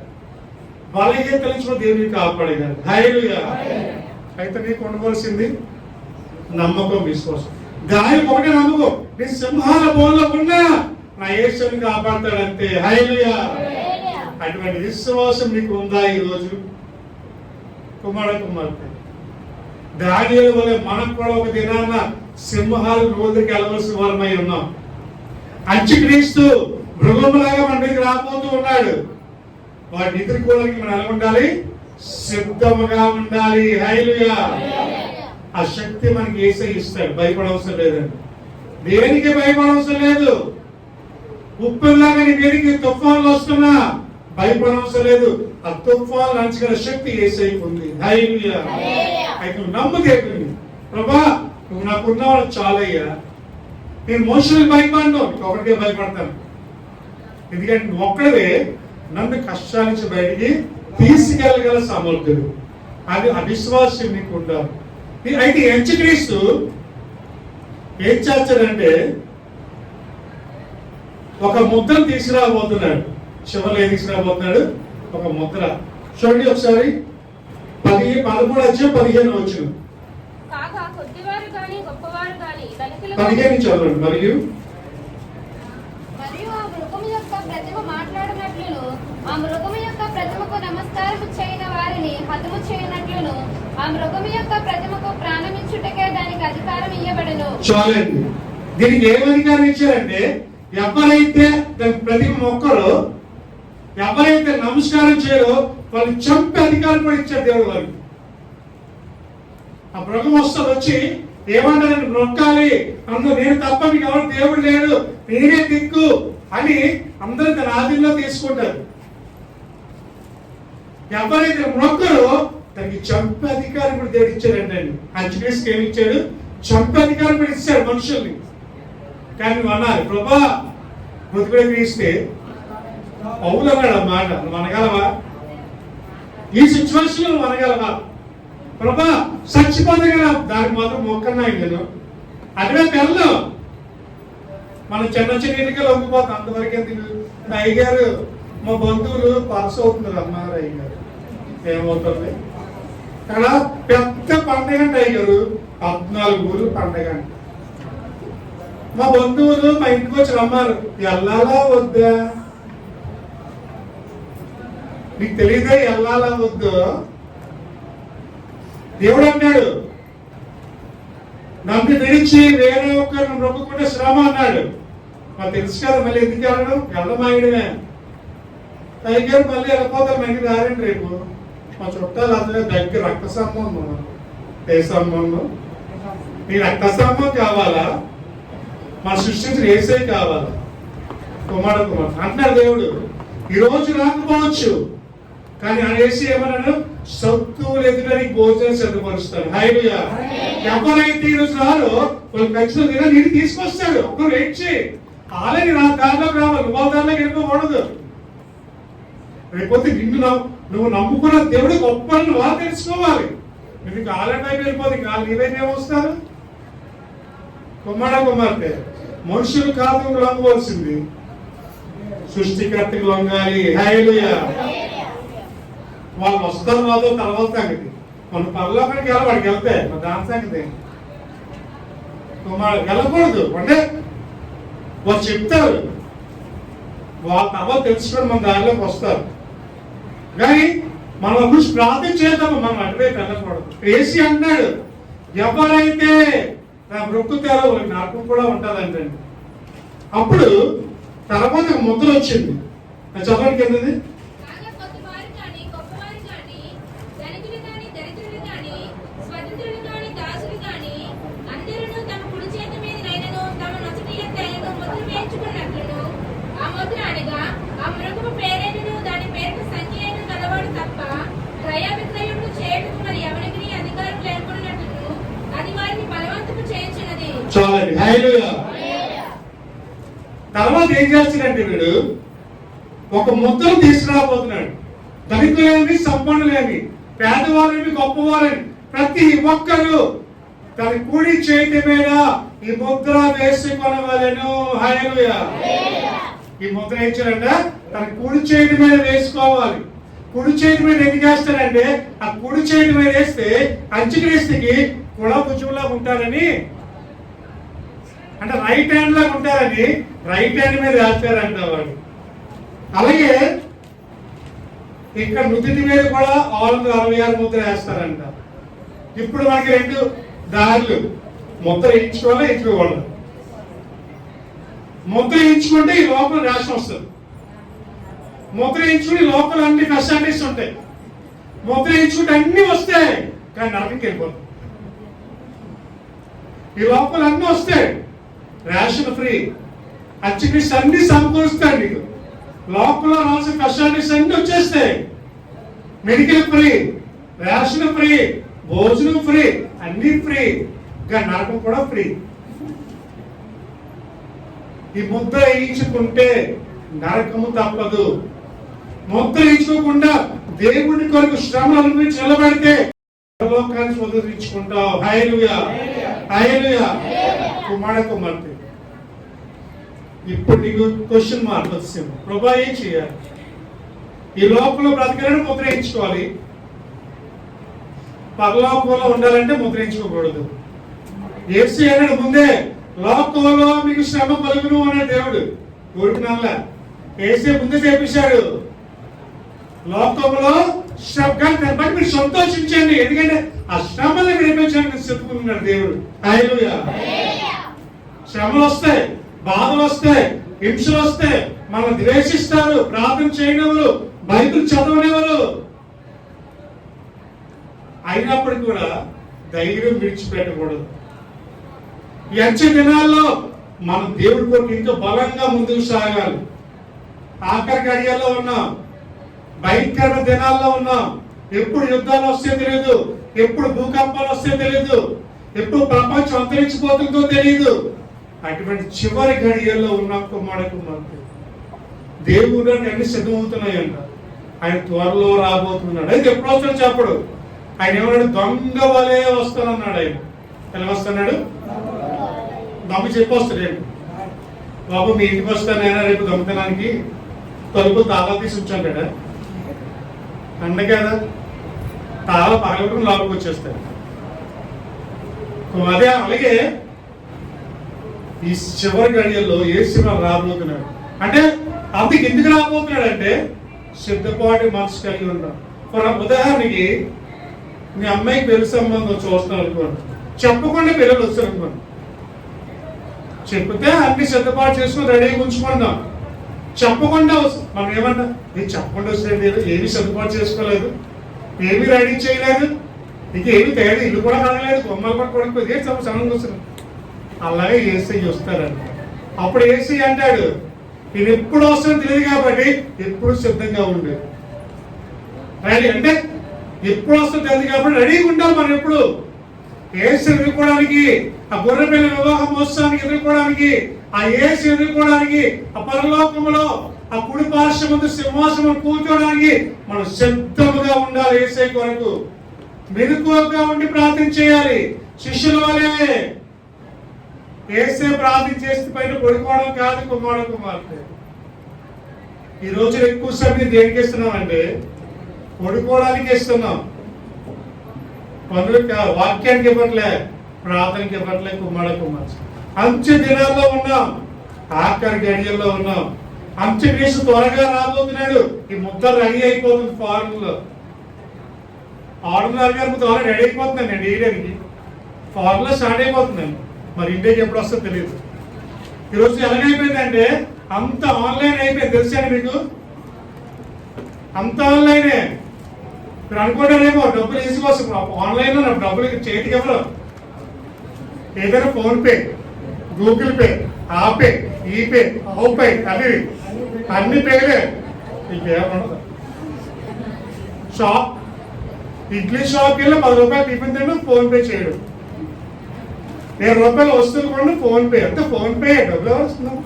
బలహీనతల నుంచి దేవుడిని కాపాడగలరు. హల్లెలూయా. అయితే నీకు ఉండవలసింది నమ్మకం, విశ్వాసం. దాని ఒకటే నమ్మకం. నీ సింహాల బోన్లో ఉన్నా నా యేసుని కాపాడతాడంతే. హల్లెలూయా. అటువంటి విశ్వాసం నీకు ఉందా ఈరోజు? కుమార్తె దానియేలు వలె మనకు కూడా ఒక దినాన సింహాల రోజుకి వెళ్ళవలసిన వారమై ఉన్నాం. అంత్యక్రీస్తు మృగములాగా మన దగ్గర రాబోతూ ఉన్నాడు. వాటిని ఎదుర్కోవడానికి మనం ఎలా ఉండాలి? సిద్ధముగా ఉండాలి. హల్లెలూయా. ఆ శక్తి మనకి యేసయ్య ఇస్తాడు. భయపడవసరం లేదండి. దేనికి భయపడవసరం లేదు. ఉప్పులాగా నీ దేనికి తుఫాన్లు వస్తున్నా భయపడవసరం లేదు. ఆ తుఫాన్లు నంచగల శక్తి యేసయ్యకు ఉంది. హల్లెలూయా. అయితే నువ్వు నమ్ము దేవుని. ప్రభా నువ్వు నాకున్నావు చాలయ్యా. నేను మనుషులకు భయపడను, నీకు ఒకటికే భయపడతాను. ఎందుకంటే నువ్వు ఒక్కడే నన్ను కష్టాల నుంచి బయటికి తీసుకెళ్ళగల సమర్థుడు. అది అవిశ్వాసం నీకు ఉండాలి. అయితే యేసుక్రీస్తు ఏం చేస్తాడంటే ఒక ముద్రను తీసుకురాబోతున్నాడు. చివరిలో ఏం తీసుకురాబోతున్నాడు? ఒక ముద్ర. చూడండి ఒకసారి 13:15 వచ్చిన 15 చదవండి. మరియు ఆ మృగము యొక్క ప్రతిమ మాట్లాడినట్లును ఆ మృగము యొక్క ప్రతిమకు నమస్కారము చేయని వారిని హతము చేయనట్లును ఆ మృగము యొక్క ప్రతిమకు ప్రాణమిచ్చుటకే దానికి అధికారం ఇవ్వబడును. చాలండి. దీనికి ఏం అధికారం ఇచ్చారంటే ఎవరైతే దానికి ప్రతిమ మొక్కరో, ఎవరైతే నమస్కారం చేయరో వాళ్ళు చంపే అధికారం కూడా ఇచ్చారు దేవుడు వారికి. ఆ మృగం వస్తుంది వచ్చి ఏమంటారు? నొక్కాలి, అందులో నేను తప్ప మీకు ఎవరు దేవుడు లేడు, నేనే దిక్కు అని అందరూ తన ఆధీనంలో తీసుకుంటారు. ఎవరైతే మొక్కరో దానికి చంపే అధికారం కూడా దేవుడు ఇచ్చాడండి. అంత్యక్రీస్తుకి ఏమి ఇచ్చాడు? చంపే అధికారం కూడా ఇచ్చాడు మనుషుల్ని. కానీ నువ్వు అన్నారు ప్రభా మృతిపడే క్రీస్తే పౌలు అన్నాడు ఆ మాట, నువ్వు అనగలవా? ఈ సిచ్యువేషన్ నువ్వు అనగలవా? ప్రభా చచ్చిపోతగల దానికి మాత్రం మొక్కన్నా నేను అటువైపు వెళ్ళు. మనం చిన్న చిన్నగా లొంగిపోతాం, అంతవరకు ఎందుకు? అయ్యగారు మా బంధువులు పాస్ అవుతున్నారు అన్నారు. అయ్యగారు ఏమవుతుంది అక్కడ పెద్ద పండగ అంటే అయ్యారు 14 ఊరు పండగ. మా బంధువులు మా ఇంటికి వచ్చి రమ్మారు, వెళ్ళాలా వద్దా? నీకు తెలియదా వెళ్ళాలా వద్దు? దేవుడు అన్నాడు నన్ను విడిచి వేరే ఒక్కరిని మొక్కుకుంటే శ్రమ అన్నాడు. మాకు తెలుసు కదా, మళ్ళీ ఎందుకు వెళ్ళడం? వెళ్ళమాయడమే. అయ్యారు మళ్ళీ వెళ్ళిపోతారు, మళ్ళీ రారండి రేపు. మా చుట్టాలు అందరూ దగ్గర రక్త సంబంధం, ఏ సంబంధం? నీ రక్త సంబంధం కావాలా? మన సృష్టించిన ఏసై కావాలా? కుమార అంటున్నాడు దేవుడు. ఈ రోజు రాకపోవచ్చు, కానీ ఆ ఏసీ ఏమన్నాడు? శత్రువులు ఎదురని భోజనం సిద్ధపరుస్తాడు. హల్లెలూయా. ఎవరైతే ఈ రోజు రారో వాళ్ళు ఖచ్చితంగా నీరు తీసుకొస్తాడు. ఒకరు వెయిట్ చేయి, ఆల్రెడీ దారిలోకి రావాలి, నువ్వు దారిలోకి వెళ్ళిపోకూడదు. రేపోతే నువ్వు నమ్ముకున్న దేవుడు గొప్ప వాళ్ళు తెలుసుకోవాలి. నీకు ఆల్రెడీ వెళ్ళిపోతే నీవైతే ఏమొస్తారు? కుమార్తె మనుషులు కాదు లొంగవలసింది, సృష్టికర్తకు లొంగాలి. హల్లెలూయా. వాళ్ళు వస్తారు రాదో తర్వాత సంగతి. మన పరలోకానికి వాడికి వెళ్తే మన దాని సంగతి వెళ్ళకూడదు. అంటే వాళ్ళు చెప్తారు, వాళ్ళ తర్వాత తెలుసుకొని మన దారిలోకి వస్తారు. కానీ మనం గురించి ప్రార్థన చేద్దాము, మనం అటువైపు వెళ్ళకూడదు. ఏసీ అన్నాడు ఎవరైతే నా మొక్కుతారో వాళ్ళకి నరకం కూడా ఉంటుందంటే. అప్పుడు తర్వాత ముద్ర వచ్చింది, చదవడానికి ఏంటది? చాలండి. హల్లెలూయా. తర్వాత ఏం చేస్తాడంటే వీడు ఒక ముద్రను తీసుకురాబోతున్నాడు. ధనికులేని సంపన్నులేని పేదవాళ్ళని గొప్పవాళ్ళని ప్రతి ఒక్కరు తన కుడి చేతి మీద ఈ ముద్ర వేసుకొనవలెను. హల్లెలూయా. ఈ ముద్ర ఇచ్చారంట తన కుడి చేతి మీద వేసుకోవాలి. కుడి చేతి మీద ఎందుకు వేస్తారంటే ఆ కుడి చేతి మీద వేస్తే అంచుక్రీస్తుకి కుల భుజంలా ఉంటారని, అంటే రైట్ హ్యాండ్ లాగా ఉంటారని రైట్ హ్యాండ్ మీద వేస్తారంట వాడు. అలాగే ఇక్కడ నుదుటి మీద కూడా 666 ముద్ర వేస్తారంట. ఇప్పుడు మనకి 2 దారులు, ముద్ర ఇచ్చుకోవాలి, ఇచ్చుకోకూడదు. ముద్ర ఇచ్చుకుంటే ఈ లోపల రేషన్ వస్తుంది. ముద్ర ఇచ్చుకుని లోపల అన్ని ఫెసిలిటీస్ ఉంటాయి. ముద్ర ఇచ్చుకుంటే అన్ని వస్తాయి, కానీ నరకంకి వెళ్ళిపోతుంది. ఈ లోపల అన్ని వస్తాయి, రేషన్ ఫ్రీ, అచ్చిక్రీస్ అన్ని సమకూరుస్తాడు నీకు. లోపల రాసిన ఫెసిలిటీస్ అన్ని వచ్చేస్తాయి. మెడికల్ ఫ్రీ, రేషన్ ఫ్రీ, భోజనం ఫ్రీ, అన్ని ఫ్రీ, ఇంకా నరకం కూడా ఫ్రీ. ఈ ముద్ర వేయించుకుంటే నరకము తప్పదు. ముద్ర వేయించుకోకుండా దేవుడి కొరకు శ్రమలు అనుభవించి నిలబడితే లోకాన్ని స్వతంత్రించుకుంటావు. హల్లెలూయా. హల్లెలూయా. కుమార్తె ఇప్పుడు నీకు క్వశ్చన్ మార్క్ వచ్చింది, ప్రభా ఏం చేయాలి? ఈ లోకంలో బ్రతకాలని ముద్ర వేయించుకోవాలి, పరలోకంలో ఉండాలంటే ముద్ర వేయించుకోకూడదు. యేసు అన్నాడు ముందే, లోకంలో మీకు శ్రమ కలుగును అనే దేవుడు కోరుకున్నా. యేసే ముందే చేపించాడు, లోకంలో శ్రమ మీరు సంతోషించండి, ఎందుకంటే ఆ శ్రమను విడిపించడానికి చెప్పుకున్నాడు దేవుడు. హల్లెలూయా. శ్రమలు వస్తాయి, బాధలు వస్తాయి, హింసలు వస్తాయి, మనం ద్వేషిస్తారు, ప్రార్థన చేయనివారు, బైబిల్ చదవనివారు. అయినప్పటికీ కూడా ధైర్యం విడిచిపెట్టకూడదు. ఈ అంచె దినాల్లో మనం దేవుడి కొరకు ఇంకా బలంగా ముందుకు సాగాలి. ఆఖరి గడియల్లో ఉన్నాం, భయంకర దినాల్లో ఉన్నాం. ఎప్పుడు యుద్ధాలు వస్తే తెలియదు, ఎప్పుడు భూకంపాలు వస్తే తెలియదు, ఎప్పుడు ప్రపంచం అంతరించిపోతుందో తెలియదు. అటువంటి చివరి గడియల్లో ఉన్న కుమారుడు దేవుడు అన్ని సిద్ధమవుతున్నాయంట. ఆయన త్వరలో రాబోతున్నాడు. అయితే ఎప్పుడు వస్తాడు చెప్పడు. ఆయన ఏమన్నాడు? దొంగ వలే వస్తానన్నాడు. ఆయన ఎలా వస్తున్నాడు? దొంగ చెప్పి వస్తాడు. బాబు మీ ఇంటికి వస్తానైనా రేపు దొంగతనానికి తలుపు తాళా తీసి ఉంచాడు అండ కదా, తాళా పగలకుండా లోపలికి వచ్చేస్తాడు. అదే అలాగే ఈ చివరి గడియల్లో యేసు రాబోతున్నాడు. అంటే అందుకు ఎందుకు రాబోతున్నాడు అంటే సిద్ధపాటి మనసు కలిగి ఉంటాం. ఉదాహరణకి మీ అమ్మాయికి పెళ్లి సంబంధం చూస్తున్నాం అనుకోండి, చెప్పకుండా పిల్లలు వస్తారు అనుకోండి, చెప్తే అన్ని సిద్ధపాటు చేసుకుని రెడీగా ఉంచుకుంటాం. చెప్పకుండా మనం ఏమన్నా నేను చెప్పకుండా వస్తే ఏమి సిద్ధపాటు చేసుకోలేదు, ఏమీ రెడీ చేయలేదు, ఇంక ఏమి తేడా, ఇల్లు కూడా కడగలేదు, బొమ్మలు కూడా కొడుకు ఏ సమయం వస్తుంది. అలాగే ఏసీ వస్తారంట. అప్పుడు ఏసీ అంటాడు నేను ఎప్పుడు వస్తానో తెలియదు కాబట్టి ఎప్పుడు సిద్ధంగా ఉండేది. రెడీ అంటే ఎప్పుడు వస్తుందో తెలియదు కాబట్టి రెడీగా ఉండాలి. మనం ఎప్పుడు ఏసు ఎదుర్కోవడానికి, ఆ గొర్రె పిల్ల వివాహ మహోత్సవానికి ఎదుర్కోవడానికి, ఆ ఏసు ఎదుర్కోవడానికి, ఆ పరలోకములో ఆ కుడి పార్శ్వమందు సింహాసనం కూర్చోవడానికి మనం సిద్ధముగా ఉండాలి. ఏసై కొరకు మెలకువగా ఉండి ప్రార్థన చేయాలి. శిష్యుల వలే ఏసే ప్రార్థన చేస్తే పైన పడుకోవడం కాదు కుమార్తె. ఈ రోజు ఎక్కువ సమయం దేనికి ఇస్తున్నాం అంటే పడుకోవడానికి ఇస్తున్నాం. పనులు వాక్యానికి ఇవ్వట్లే, ప్రార్థనకి ఇవ్వట్లే. కుమార్తె అంచె దినాల్లో ఉన్నాం, ఆఖరి గడియల్లో ఉన్నాం. అంచె వేసి త్వరగా రాబోతున్నాడు. ఈ ముద్ద రెడీ అయిపోతుంది. ఫారెన్ లో 6:30 గారి త్వరగా రెడీ అయిపోతున్నాను నేను వేయడానికి. ఫారెన్ లో స్టార్ట్ అయిపోతున్నాను. మరి ఇండియాకి ఎప్పుడు వస్తుందో తెలియదు. ఈరోజు ఎలాగైపోయిందంటే అంత ఆన్లైన్ అయిపోయింది. తెలుసాను మీకు, అంత ఆన్లైనే. మీరు అనుకుంటారేమో డబ్బులు తీసుకోవచ్చు ఆన్లైన్ లో, నాకు డబ్బులు చేతికి ఎవరు, ఏదైనా ఫోన్ పే, గూగుల్ పే, ఆ పే, ఈ పే, ఓ పే, అన్ని పేలే. ఇంకేమన్నది షాప్, ఇడ్లీ షాప్కి వెళ్ళి 10 రూపాయలు టిఫిన్ తింటూ ఫోన్ పే చేయడం, 1,000 రూపాయలు వస్తువులు కూడా ఫోన్ పే. అంతా ఫోన్ పే. డబ్బులు ఎవరు వస్తున్నాం,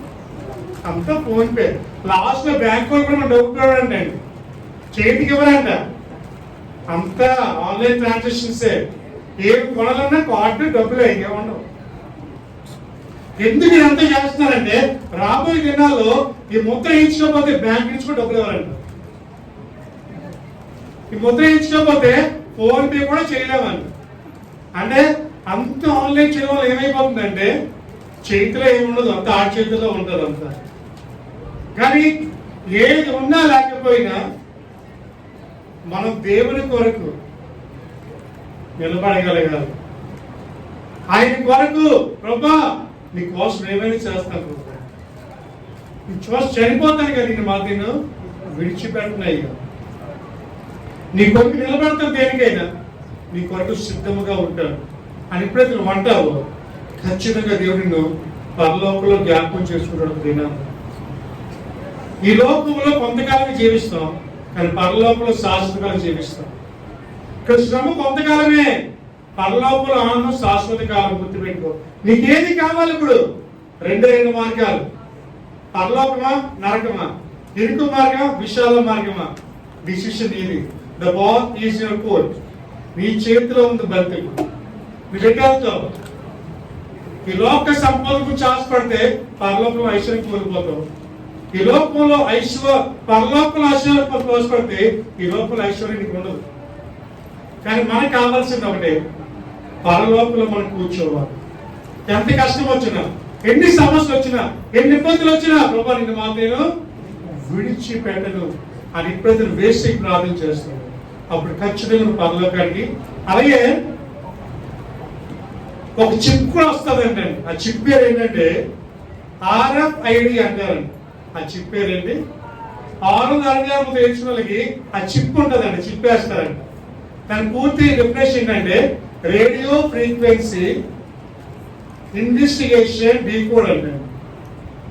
అంతా ఫోన్ పే. లాస్ట్ లో బ్యాంక్ వాళ్ళు కూడా మనం డబ్బులు చూడండి, చేతికి ఇవ్వరంట. అంతా ఆన్లైన్ ట్రాన్సాక్షన్స్. ఏం కొనాలన్నా కార్డు, డబ్బులు ఏముండవు. ఎందుకు ఇదంతా చేస్తున్నారంటే రాబోయే దినాల్లో ఈ ముద్ర ఇచ్చుకోకపోతే బ్యాంక్ నుంచి కూడా డబ్బులు ఇవ్వాలంట. ఈ ముద్ర ఇచ్చుకోకపోతే ఫోన్ పే కూడా చేయలేమంట. అంటే అంత ఆన్లైన్ చేయడం వల్ల ఏమైపోతుందంటే చేతిలో ఏముండదు, అంత ఆ చేతిలో ఉంటుంది అంతా. కానీ ఏది ఉన్నా లేకపోయినా మనం దేవుని కొరకు నిలబడగలగాలి. ఆయన కొరకు ప్రభా నీ కోసం ఏమైనా చేస్తాను ప్రభా, నీ చూసి చనిపోతాను కదా, నిన్ను మాత్రం విడిచిపెట్టినాయి. నీ కొరకు నిలబడతాను, దేనికైనా నీ కొరకు సిద్ధముగా ఉంటాను అని ఎప్పుడైతే నువ్వు అంటావో ఖచ్చితంగా దేవుడు నిన్ను పరలోకంలో జ్ఞాపకం చేసుకుంటాడు. దినాలు ఈ లోకంలో కొంతకాలం జీవిస్తాం, కానీ పరలోకంలో శాశ్వతకాలం జీవిస్తాం. ఇక్కడ శ్రమ కొంతకాలమే, పరలోకంలో ఆనందం శాశ్వత కాలం. గుర్తుపెట్టుకో. నీకేది కావాలి ఇప్పుడు? 2 మార్గాలు, పరలోకమా నరకమా, ఇరుకు మార్గం విశాల మార్గమా. డిసిషన్ ఇది. The ball is your court. నీ చేతిలో ఉంది బంతికు. నువ్వు ఎట్టావుతావు? ఈ లోక సంపద గురించి ఆశపడితే పరలోకంలో ఐశ్వర్యం కోల్పోతావు. ఈ లోకంలో పరలోకంలో ఐశ్వర్యం కోల్పడితే ఈ లోకంలో ఐశ్వర్యం నీకు ఉండదు. కానీ మనకు కావాల్సింది ఒకటే, పరలోకంలో మనం కూర్చోవాలి. ఎంత కష్టం వచ్చినా, ఎన్ని సమస్యలు వచ్చినా, ఎన్ని ఇబ్బందులు వచ్చినా ప్రభా నిన్ను మాత్రం విడిచిపెట్టను అని ఇప్పుడైతే వేసి ప్రార్థన చేస్తాను. అప్పుడు ఖచ్చితంగా పరలోకానికి. అలాగే ఒక చిప్ కూడా వస్తుంది అంటే, ఆ చిప్ పేరు ఏంటంటే RFID అంటారండి. ఆ చిప్ పేరు ఏంటి? 6 తెలిసిన వాళ్ళకి ఆ చిప్ ఉంటుందండి, చిప్ వేస్తారండి. దాని పూర్తి డెఫినేషన్ ఏంటంటే రేడియో ఫ్రీక్వెన్సీ ఇన్వెస్టిగేషన్ డీకోడ్ అంటారు.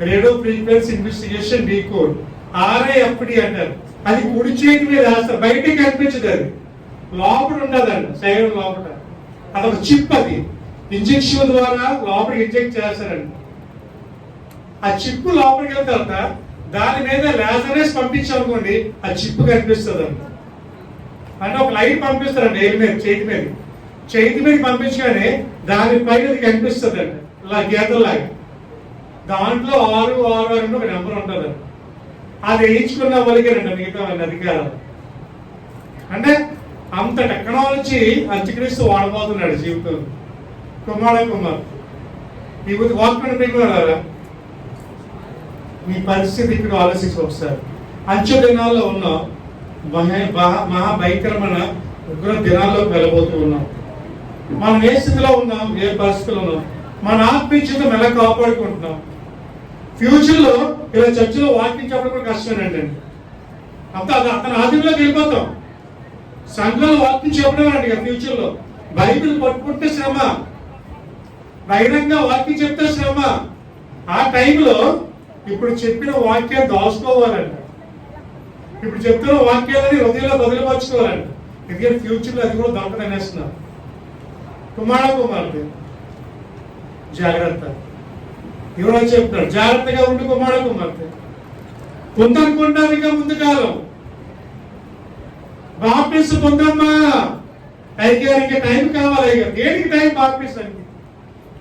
Radio frequency investigation decode, RIFD అంటారు. అది కుడి చేతి మీద వేస్తారు, బయటికి కనిపించదు, అది లోపల ఉండదండి, శరీరం లోపల. అదొక చిప్. అది ఇంజెక్షన్ ద్వారా లోపలికి ఇంజెక్ట్ చేస్తారండి. ఆ చిప్పు లోపలికి వెళ్ళిన తర్వాత దాని మీద లేజరేస్ పంపించాలనుకోండి, ఆ చిప్పు కనిపిస్తుంది అంట. అంటే ఒక లైట్ పంపిస్తారండి ఎయిర్ మీద, చేతి మీద పంపించగానే దానిపైన అది కనిపిస్తుంది అంట, ఇలా గీతల్లాగా. దాంట్లో 666 ఒక నెంబర్ ఉంటుంది. అది వేయించుకున్న వాళ్ళకేనంట మిగతా అధికారాలు. అంటే అంత టెక్నాలజీ అంత్యక్రీస్తు వాడబోతున్నాడు జీవితం. కుమార్ ఈ వాక్యం ప్రేమిలారా, మీ పరిస్థితి ఇక్కడ ఆలోచించి ఒకసారి. అంచె దినాల్లో ఉన్నాం, మహాభయంకరమైన ఉగ్ర దినాల్లోకి వెళ్ళబోతూ ఉన్నాం. మనం ఏ స్థితిలో ఉన్నాం, ఏ పరిస్థితిలో ఉన్నాం, మన ఆత్మీయతను ఎలా కాపాడుకుంటున్నాం. ఫ్యూచర్ లో ఇలా చర్చిలో వాక్యం చెప్పడం కూడా కష్టమేనండి. అతని ఆధీనంలోకి వెళ్ళిపోతాం. సంఘంలో వాక్యం చెప్పడం అండి ఫ్యూచర్ లో. బైబిల్ పట్టుకుంటే శ్రమ, బహిరంగ వాక్యం చెప్తే శ్రమ. ఆ టైంలో ఇప్పుడు చెప్పిన వాక్యాన్ని దాచుకోవాలంట. ఇప్పుడు చెప్తున్న వాక్యాలని హృదయంలో బదిలిపరచుకోవాలంట. ఎందుకంటే ఫ్యూచర్ లో అది కూడా దొరకదనేస్తున్నారు. కుమార్తె జాగ్రత్త. ఎవరో చెప్తారు జాగ్రత్తగా ఉండి కుమార్తె. పొందనుకుంటారు ఇంకా ముందు కాలం. బాప్టిస్ట్ పొందమ్మా అయ్యారికి టైం కావాలి. అయ్యారు దేనికి టైం? బాప్టిస్ట్ అని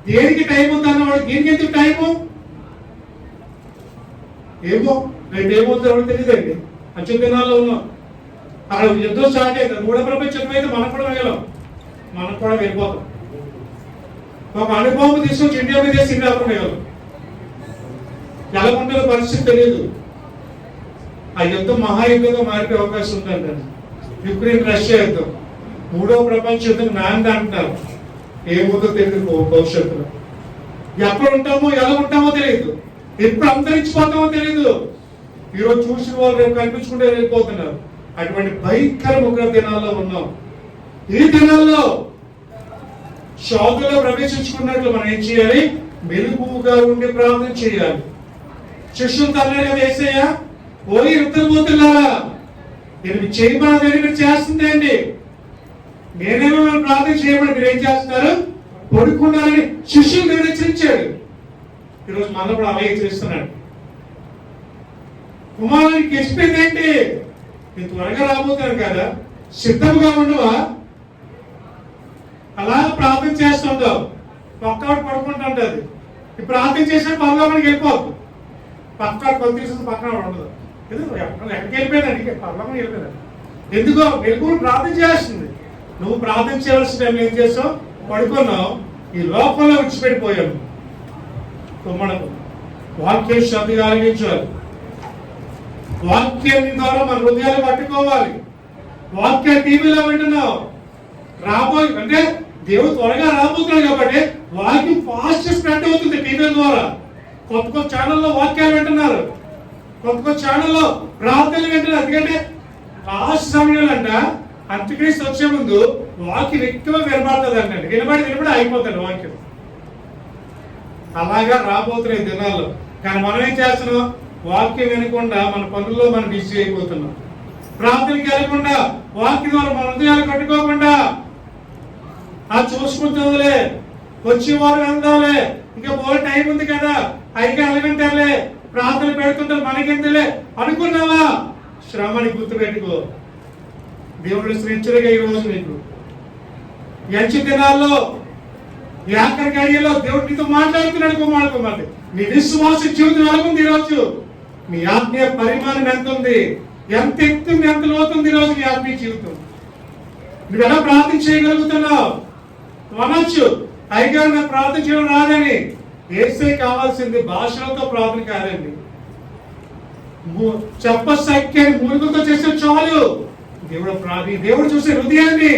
దేనికి టైం ఉందన్నవాడు దీనికి ఎందుకు టైము? ఏమో రేపు ఏమవుతుందో ఎవరు తెలియదండి. అంచె దినాల్లో ఉన్నాం. అక్కడ యుద్ధం స్టార్ట్ అవుతుంది. మూడో ప్రపంచ యుద్ధం అయితే మనం కూడా వెళ్ళాం, మనం కూడా వెళ్ళిపోతాం. ఒక అనుభవం తీసుకొచ్చి ఇండియా మీద చేసి ఇండియా వెళ్ళాం. ఎలా ఉంటుందో పరిస్థితి తెలియదు. ఆ యుద్ధం మహాయుద్ధంగా మారిపోయే అవకాశం ఉందండి. యుక్రెయిన్ రష్యా యుద్ధం, మూడో ప్రపంచ యుద్ధం నాంది అంటున్నారు. ఏముందో తెలియదు భవిష్యత్తులో. ఎక్కడ ఉంటామో ఎలా ఉంటామో తెలియదు, ఎప్పుడు అంతరించిపోతామో తెలియదు. ఈరోజు చూసిన వాళ్ళు రేపు కనిపించుకుంటే వెళ్ళిపోతున్నారు. అటువంటి భయంకర ఉగ్ర దినాల్లో ఉన్నాం. ఈ దినాల్లో శోధనలో ప్రవేశించుకున్నట్లు మనం ఏం చేయాలి? మెలకువగా ఉండి ప్రార్థన చేయాలి. శిష్యులతో అన్నారు కదా యేసయ్య, ఓయి ఉత్తరపోతున్నారా, నేను చేయమని మీరు చేస్తుందండి. నేనేమో మనం ప్రార్థన చేయమని మీరు ఏం చేస్తున్నారు? పడుకున్నారని శిష్యులు దేవుడు హెచ్చరించాడు. ఈరోజు మనం కూడా అలాగే చేస్తున్నాడు. కుమారునికి ఎక్స్పెక్ట్ నేను త్వరగా రాబోతాను కదా, సిద్ధంగా ఉండవా? అలా ప్రార్థన చేస్తుంటావు, పక్కవాడు పడుకుంటుంటది. ఈ ప్రార్థన చేసిన పరలోకానికి వెళ్ళిపోద్దు. పక్కవాడు కొద్ది పక్కన ఉండదు. ఎక్కడికి వెళ్ళిపోయిందండి? పరలోకానికి వెళ్ళిపోయిందండి. ఎందుకో వెలుగురు ప్రార్థన చేస్తుంది. నువ్వు ప్రార్థన చేయవలసిన టైం ఏం చేసావు? పడుకున్నావు. ఈ లోపంలో విడిచిపెట్టిపోయావు. మనకు వాక్యం శ్రద్ధగా ఆలోచించాలి. వాక్యాన్ని ద్వారా మన హృదయాలు పట్టుకోవాలి. వాక్య టీవీలో వింటున్నావు, రాబోయే అంటే దేవుడు త్వరగా రాబోతున్నాడు కాబట్టి వాక్యం ఫాస్ట్ స్ప్రెడ్ అవుతుంది టీవీ ద్వారా. కొత్త కొత్త ఛానల్లో వాక్యాలు వింటున్నారు, కొత్త కొత్త ఛానల్లో ప్రార్థనలు వింటున్నారు. ఎందుకంటే లాస్ట్ సమయంలో అంట అంత్యక్రీస్తు వచ్చే ముందు వాక్యం ఎక్కువ వినబడుతుంది అంటే వినబడి అయిపోతాడు వాక్యం. అలాగా రాబోతున్నాయి దినాల్లో. కానీ మనం ఏం చేస్తున్నాం? వాక్యం వినకుండా మన పనుల్లో మనం బిజీ అయిపోతున్నాం. ప్రార్థనకి వెళ్ళకుండా, వాక్యం ద్వారా మన హృదయాలు కట్టుకోకుండా చూసుకుంటుందిలే, వచ్చేవారు వెళ్దాంలే, ఇంకా బోల్ టైం ఉంది కదా, అయిగా అలగంటారులే, ప్రార్థన పెడుతుంటారు మనకెందులే అనుకున్నావా? శ్రమని గుర్తుపెట్టుకో. దేవుడు శ్రేష్ఠుడిగా ఈ రోజు నీకు ఎంచి దినాల్లో ఈ ఆఖరి గడియలో దేవుడు నీతో మాట్లాడుతున్నాడు. కుమార్తె నీ విశ్వాస జీవితం ఎలాగుంది ఈరోజు? నీ ఆత్మీయ పరిమాణం ఎంత ఉంది, ఎంత ఎత్తుంది, ఎంత లోతుంది ఈరోజు నీ ఆత్మీయ జీవితం? నువ్వు ఎలా ప్రార్థన చేయగలుగుతున్నావు? అనొచ్చు అయిగా నాకు ప్రార్థన చేయడం రాదని. ఏసే కావాల్సింది భాషలతో ప్రార్థన కాదండి, చెప్పసఖ్యాన్ని మూలికలతో చేస్తే చాలు. దేవుడు చూసే హృదయాన్ని,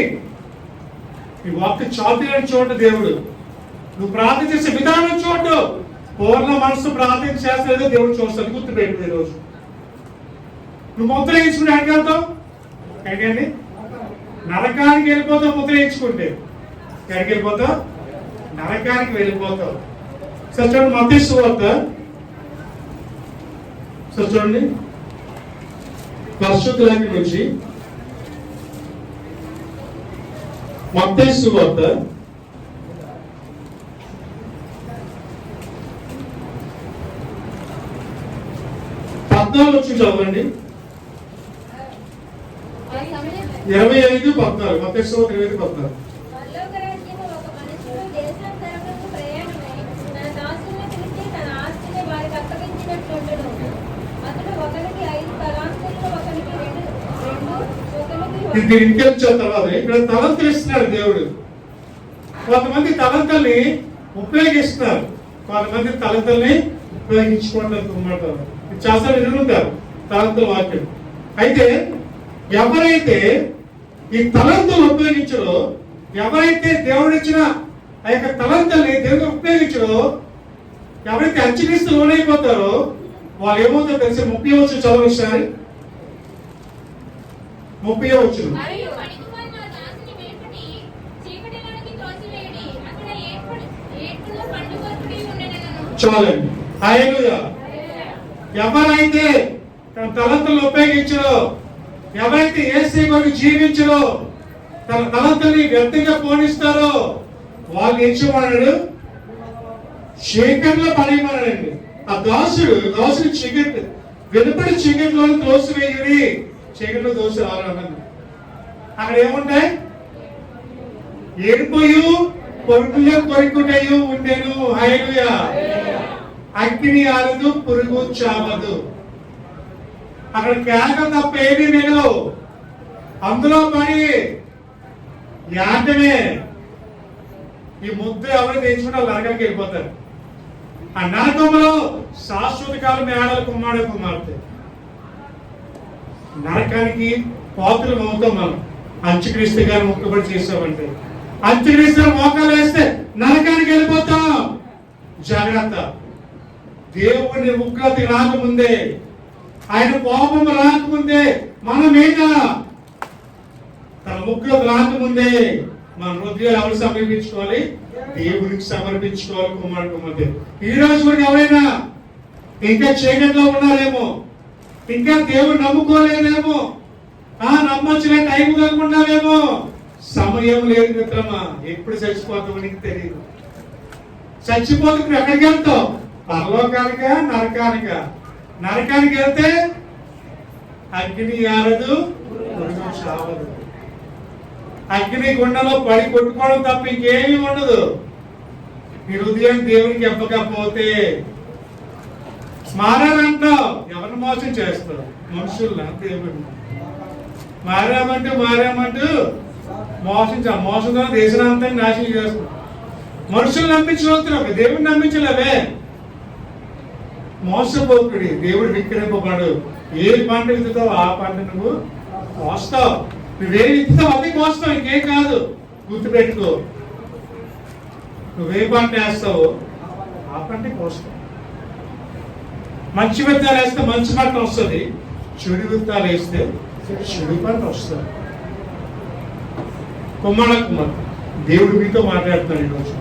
నీ వాక్య చాతుర్యాన్ని చూడ దేవుడు. నువ్వు ప్రార్థన చేసే విధానం చూడు. పూర్ణ మనసు ప్రార్థన చేస్తలేదో దేవుడు చూస్తాడు. గుర్తుపెట్టు. ఈరోజు నువ్వు ముద్ర వేయించుకుంటే అడగలుగుతావు ఏంటండి? నరకానికి వెళ్ళిపోతావు. ముద్ర వేయించుకుంటే ఎక్కడికి వెళ్ళిపోతావు? నరకానికి వెళ్ళిపోతావు. సార్ చూడండి మత్తయి సువార్త, సార్ చూడండి పరిశుద్ధ వాక్యం నుంచి మత్తయి సువార్త 5 14 వచ్చి చదవండి. ఆ సమయం 25-14 మత్తయి సువార్త 25-14. పరలోక రాజ్యము ఒక మనుషుడు దేశం తరపునకు ప్రయాణమై తన దాసులను పిలిచి తన ఆస్తిని వారికి అప్పగించినట్లుండును. అతడు ఒకరికి 5 తలాంతులు, ఒకరికి 2, ఇది ఇంకెంచో తర్వాత ఇక్కడ తలంతులు ఇస్తున్నాడు దేవుడు. కొంతమంది తలంతల్ని ఉపయోగిస్తున్నారు, కొంతమంది తలంతల్ని ఉపయోగించుకుంటారు. చాలా వినుంటారు తలంతుల వాక్యం. అయితే ఎవరైతే ఈ తలంతులు ఉపయోగించరో, ఎవరైతే దేవుడిచ్చిన ఆ యొక్క తలంతల్ని దేవుడు ఉపయోగించరో, ఎవరైతే అంచనిస్తూ లోనైపోతారో వాళ్ళు ఏమవుతారో తెలిసి 30 వచ్చి చదవసారి 30 వచ్చి మరియు పనికిమాలిన ఆ దాసుని మేల్కొని చీకటిలోనికి త్రోసివేయుడి. అక్కడ ఏడ్పును పండుగొట్టుడి ఉండెనను. చాలండి. హల్లెలూయా. ఎవరైతే తన తలంతులను ఉపయోగించరో, ఎవరైతే యేసు కొరకు జీవించరో, తన తలంతుల్ని వ్యక్తిగా పోనిస్తారో వాళ్ళు ఏం చేయమన్నాడు? చీకటిలో పడేయమన్నాడండి. ఆ దాసుడు చీకటి వెనుపడి చీకటిలో తోసివేయుడి. చీకటిలో దోసి రావాలన్నాడు. అక్కడ ఏముంటాయి? ఏడిపోయు పొరుగులో కొరుకుటయు ఉండెను. హల్లెలూయా. అగ్ని ఆరదు, పురుగు చావదు. అక్కడ కేక తప్ప ఏమీ మిగలవు. అందులో పడి యాటమే ఈ ముద్ద ఎవరు తెచ్చుకుంటే వాళ్ళు నరకానికి వెళ్ళిపోతారు. ఆ నరకంలో శాశ్వత కాలం మేడలు కుమార్తె. నరకానికి పాత్రలు అవుతాం మనం. అంత్యక్రీస్తు గారు మొక్కుబడి చేసామంటే, అంత్యక్రీస్తు మోకాలు వేస్తే నరకానికి వెళ్ళిపోతాం. జాగ్రత్త. దేవుని ఉగ్రత రాకముందే, ఆయన కోపం రాకముందే, మన మీద తన ఉగ్రత రాకముందే మన హృదయాలు ఎవరు సమర్పించుకోవాలి? దేవునికి సమర్పించుకోవాలి. కుమార్తె ఈ రోజు కూడా ఎవరైనా ఇంకా చీకట్లో ఉన్నారేమో, ఇంకా దేవుడు నమ్ముకోలేదేమో, నమ్మొచ్చిన టైం కలుగుకున్నావేమో, సమయం లేదు మిత్రమా. ఎప్పుడు చచ్చిపోతావు నీకు తెలియదు. చచ్చిపోతే నువ్వు ఎక్కడికి వెళ్తావు? పరలోకానిక, నరకానిక? నరకానికి వెళ్తే అగ్ని ఆరదు, పురుగు చావదు. అగ్ని గుండెలో పడి కొట్టుకోవడం తప్ప ఇంకేమీ ఉండదు. నీ హృదయం దేవునికి ఎప్పకపోతే మారారంటావు. ఎవరిని మోసం చేస్తావు? మనుషుల్లా? దేవుడిని మారామంటూ మోసంతో దేశాంతా నాశనం చేస్తావు. మనుషులు నమ్మించవచ్చు, దేవుడిని నమ్మించలేవే. మోసపోకుడి. దేవుడు విక్రయింపబడు. ఏ పంట విత్తుతావు ఆ పంట నువ్వు కోస్తావు. నువ్వేం విత్తుతావు అదే కోస్తావు, ఇంకేం కాదు. గుర్తుపెట్టుకో. నువ్వే పంట వేస్తావు ఆ పంట కోస్తావు. మంచి విత్తనాలు వేస్తే మంచి పంట వస్తుంది, చెడు విత్తనాలు వేస్తే చెడు పంట వస్తుంది. కుమ్మర దేవుడు మీతో మాట్లాడుతున్నాడు. ఈరోజు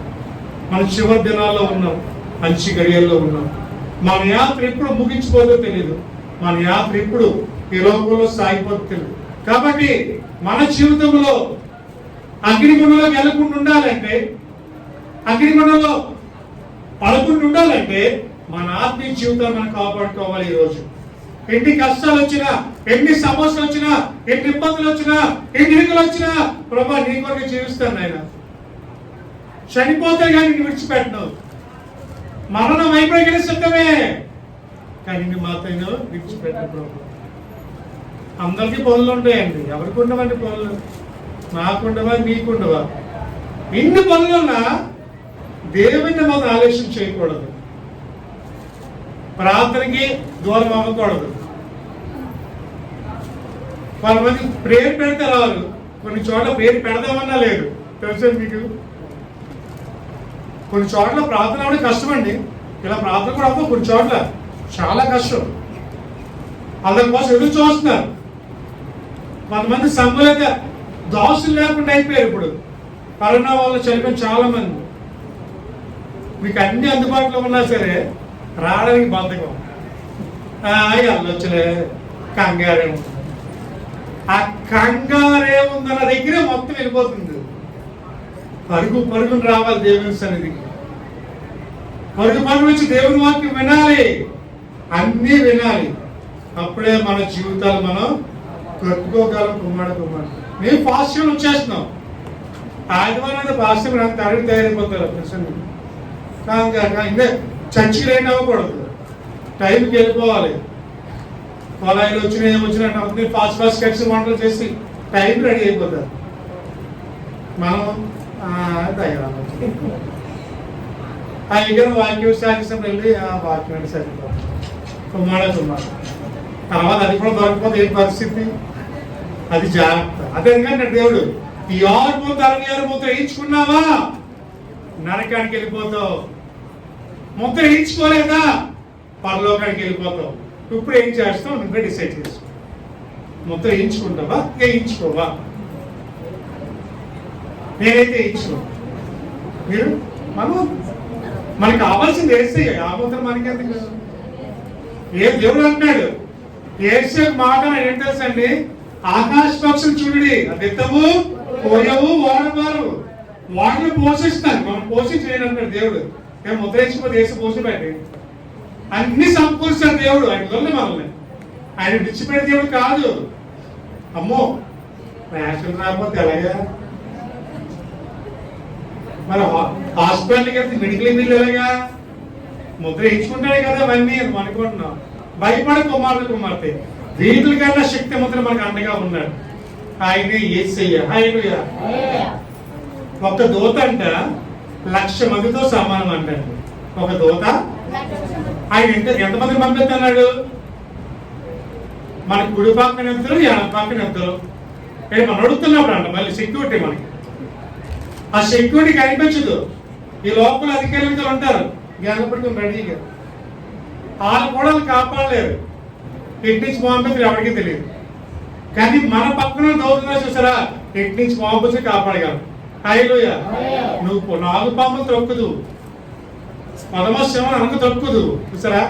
మన చివరి దినాల్లో ఉన్నాం, మంచి గడియల్లో ఉన్నాం. మన యాత్ర ఎప్పుడు ముగించిపోదో తెలియదు. మన యాత్ర ఎప్పుడు ఈ లోకంలో సాగిపోదో తెలియదు. కాబట్టి మన జీవితంలో అగ్నిగుండంలోకి వెళ్ళకుండా ఉండాలంటే, అగ్నిగుండంలో పడకుండా ఉండాలంటే మన ఆత్మీయ జీవితాన్ని మనం కాపాడుకోవాలి. ఈరోజు ఎన్ని కష్టాలు వచ్చినా, ఎన్ని సమస్యలు వచ్చినా, ఎన్ని ఇబ్బందులు వచ్చినా, ఎన్ని ఇరుకులు వచ్చినా, ప్రభా నీ కొరకు జీవిస్తాను ఆయన. చనిపోతే కానీ నేను విడిచిపెట్టను. మరణం అయిపోయిన సిద్ధమే, కానీ నీ మాత్రం విడిచిపెట్టను ప్రభు. అందరికీ పనులు ఉంటాయండి. ఎవరికి ఉండవండి పనులు? నాకుండవా, నీకుండవా? ఇన్ని పనులున్నా దేవుని మాత్రం ఆలోచన చేయకూడదు. ప్రార్థనకి దూరం అవ్వకూడదు. కొంతమంది ప్రేరు పెడితే రాదు, కొన్ని చోట్ల ప్రేరు పెడదామన్నా లేదు. తెలుసా మీకు? కొన్ని చోట్ల ప్రార్థన అవడం కష్టం అండి. ఇలా ప్రార్థన కూడా అవ్వదు. కొన్ని చోట్ల చాలా కష్టం. అందరి కోసం ఎదురు చూస్తున్నారు. కొంతమంది సంఘాలైతే దాసులు లేకుండా అయిపోయారు. ఇప్పుడు కరోనా వల్ల చనిపోయిన చాలా మంది. మీకు అన్ని అందుబాటులో ఉన్నా సరే రావడానికి బద్ధకం. వెళ్ళొచ్చులే, కంగారే ఉంది. ఆ కంగారే ఉందన్న దగ్గరే మొత్తం వెళ్ళిపోతుంది. పరుగుని రావాలి దేవుని సన్నిధికి. పరుగు వచ్చి దేవుని వాక్యం వినాలి, అన్నీ వినాలి. అప్పుడే మన జీవితాలు మనం కట్టుకోగలం. కుమ్మడి మేము ఫాస్ట్గా వచ్చేస్తున్నాం. ఆదివారం అయితే ఫాస్ట్గా నాకు తరగతి తయారైపోతారు ప్రసంగం ఇంకే చర్చికి లేని అవ్వకూడదు. టైంకి వెళ్ళిపోవాలి. పొలాయిలు వచ్చినా ఏమొచ్చినట్టు ఫాస్ట్ కట్సి వంటలు చేసి టైం రెడీ అయిపోతారు. మనం తయారవ్వచ్చు. ఆ దగ్గర వాక్యం సాగిస్తాం వెళ్ళి ఆ వాక్యం అంటే సరిపోతుంది. కుమ్మాడ తర్వాత అది కూడా దొరకపోతే ఏ పరిస్థితి? అది జాగ్రత్త. అదే ఎందుకంటే దేవుడు ఈ 6 ముద్ర వేయించుకున్నావా నరకానికి వెళ్ళిపోతావు. ముద్ర వేయించుకోలేదా పరలోకానికి వెళ్ళిపోతావు. ఇప్పుడు ఏం చేస్తావు నువ్వే డిసైడ్ చేసుకో. ముద్ర వేయించుకుంటావా వేయించుకోవా? నేనైతే వేయించుకో. మీరు మనకి కావాల్సింది వేస్తే ఆ ముద్ర మనకి ఎందుకు? ఏ దేవుడు అంటున్నాడు ఏసే మాట ఏం తెలుసండి, ఆకాశ పక్షులు చూడండి విత్తవు కోయవు వాడవారు వాటిని పోషిస్తాను మనం పోషించలేని అంటాడు దేవుడు. మేము ముద్ర వేసిపోతే వేసి పోసి పెట్టి అన్ని సమకూరుస్తాడు దేవుడు. ఆయన వల్ల మనల్ని ఆయన విడిచిపెట్టే దేవుడు కాదు. అమ్మో రేషన్ రాకపోతే ఎలాగా? మరి హాస్పిటల్కి వెళ్తే మెడికల్ బిల్లు ఎలాగా? ముద్ర వేయించుకుంటాడే కదా అవన్నీ అనుకుంటున్నాం. భయపడే కుమార్తె వీటికన్నా శక్తి ముద్ర మనకు అండగా ఉన్నాడు. ఆయనే యేసయ్య. హల్లెలూయా. ఒక దూత అంట 1,00,000 మందితో సమానం అంటాడు. ఒక దూత ఆయన ఎంతమందిని పంపిస్తున్నాడు? మన కుడి పక్కన ఎద్దరు ఎడమ పక్కన ఎద్దరు. మనం అడుగుతున్నప్పుడు అంట మళ్ళీ సెక్యూరిటీ మనకి ఆ సెక్యూరిటీ కనిపించదు. ఈ లోపల అధికారులు ఉంటారు జ్ఞానపడుతుంది రెడీగా. వాళ్ళు కూడా కాపాడలేరు. టెక్నిక్స్ పంపించి ఎవరికీ తెలియదు. కానీ మన పక్కన దౌర్నా చూసారా టెక్నిక్స్ పంపించి కాపాడగలరు. హల్లెలూయా. నువ్వు 4 పాములు తొక్కుదు 10వ సింహం అనక తొక్కుదు. చూసారా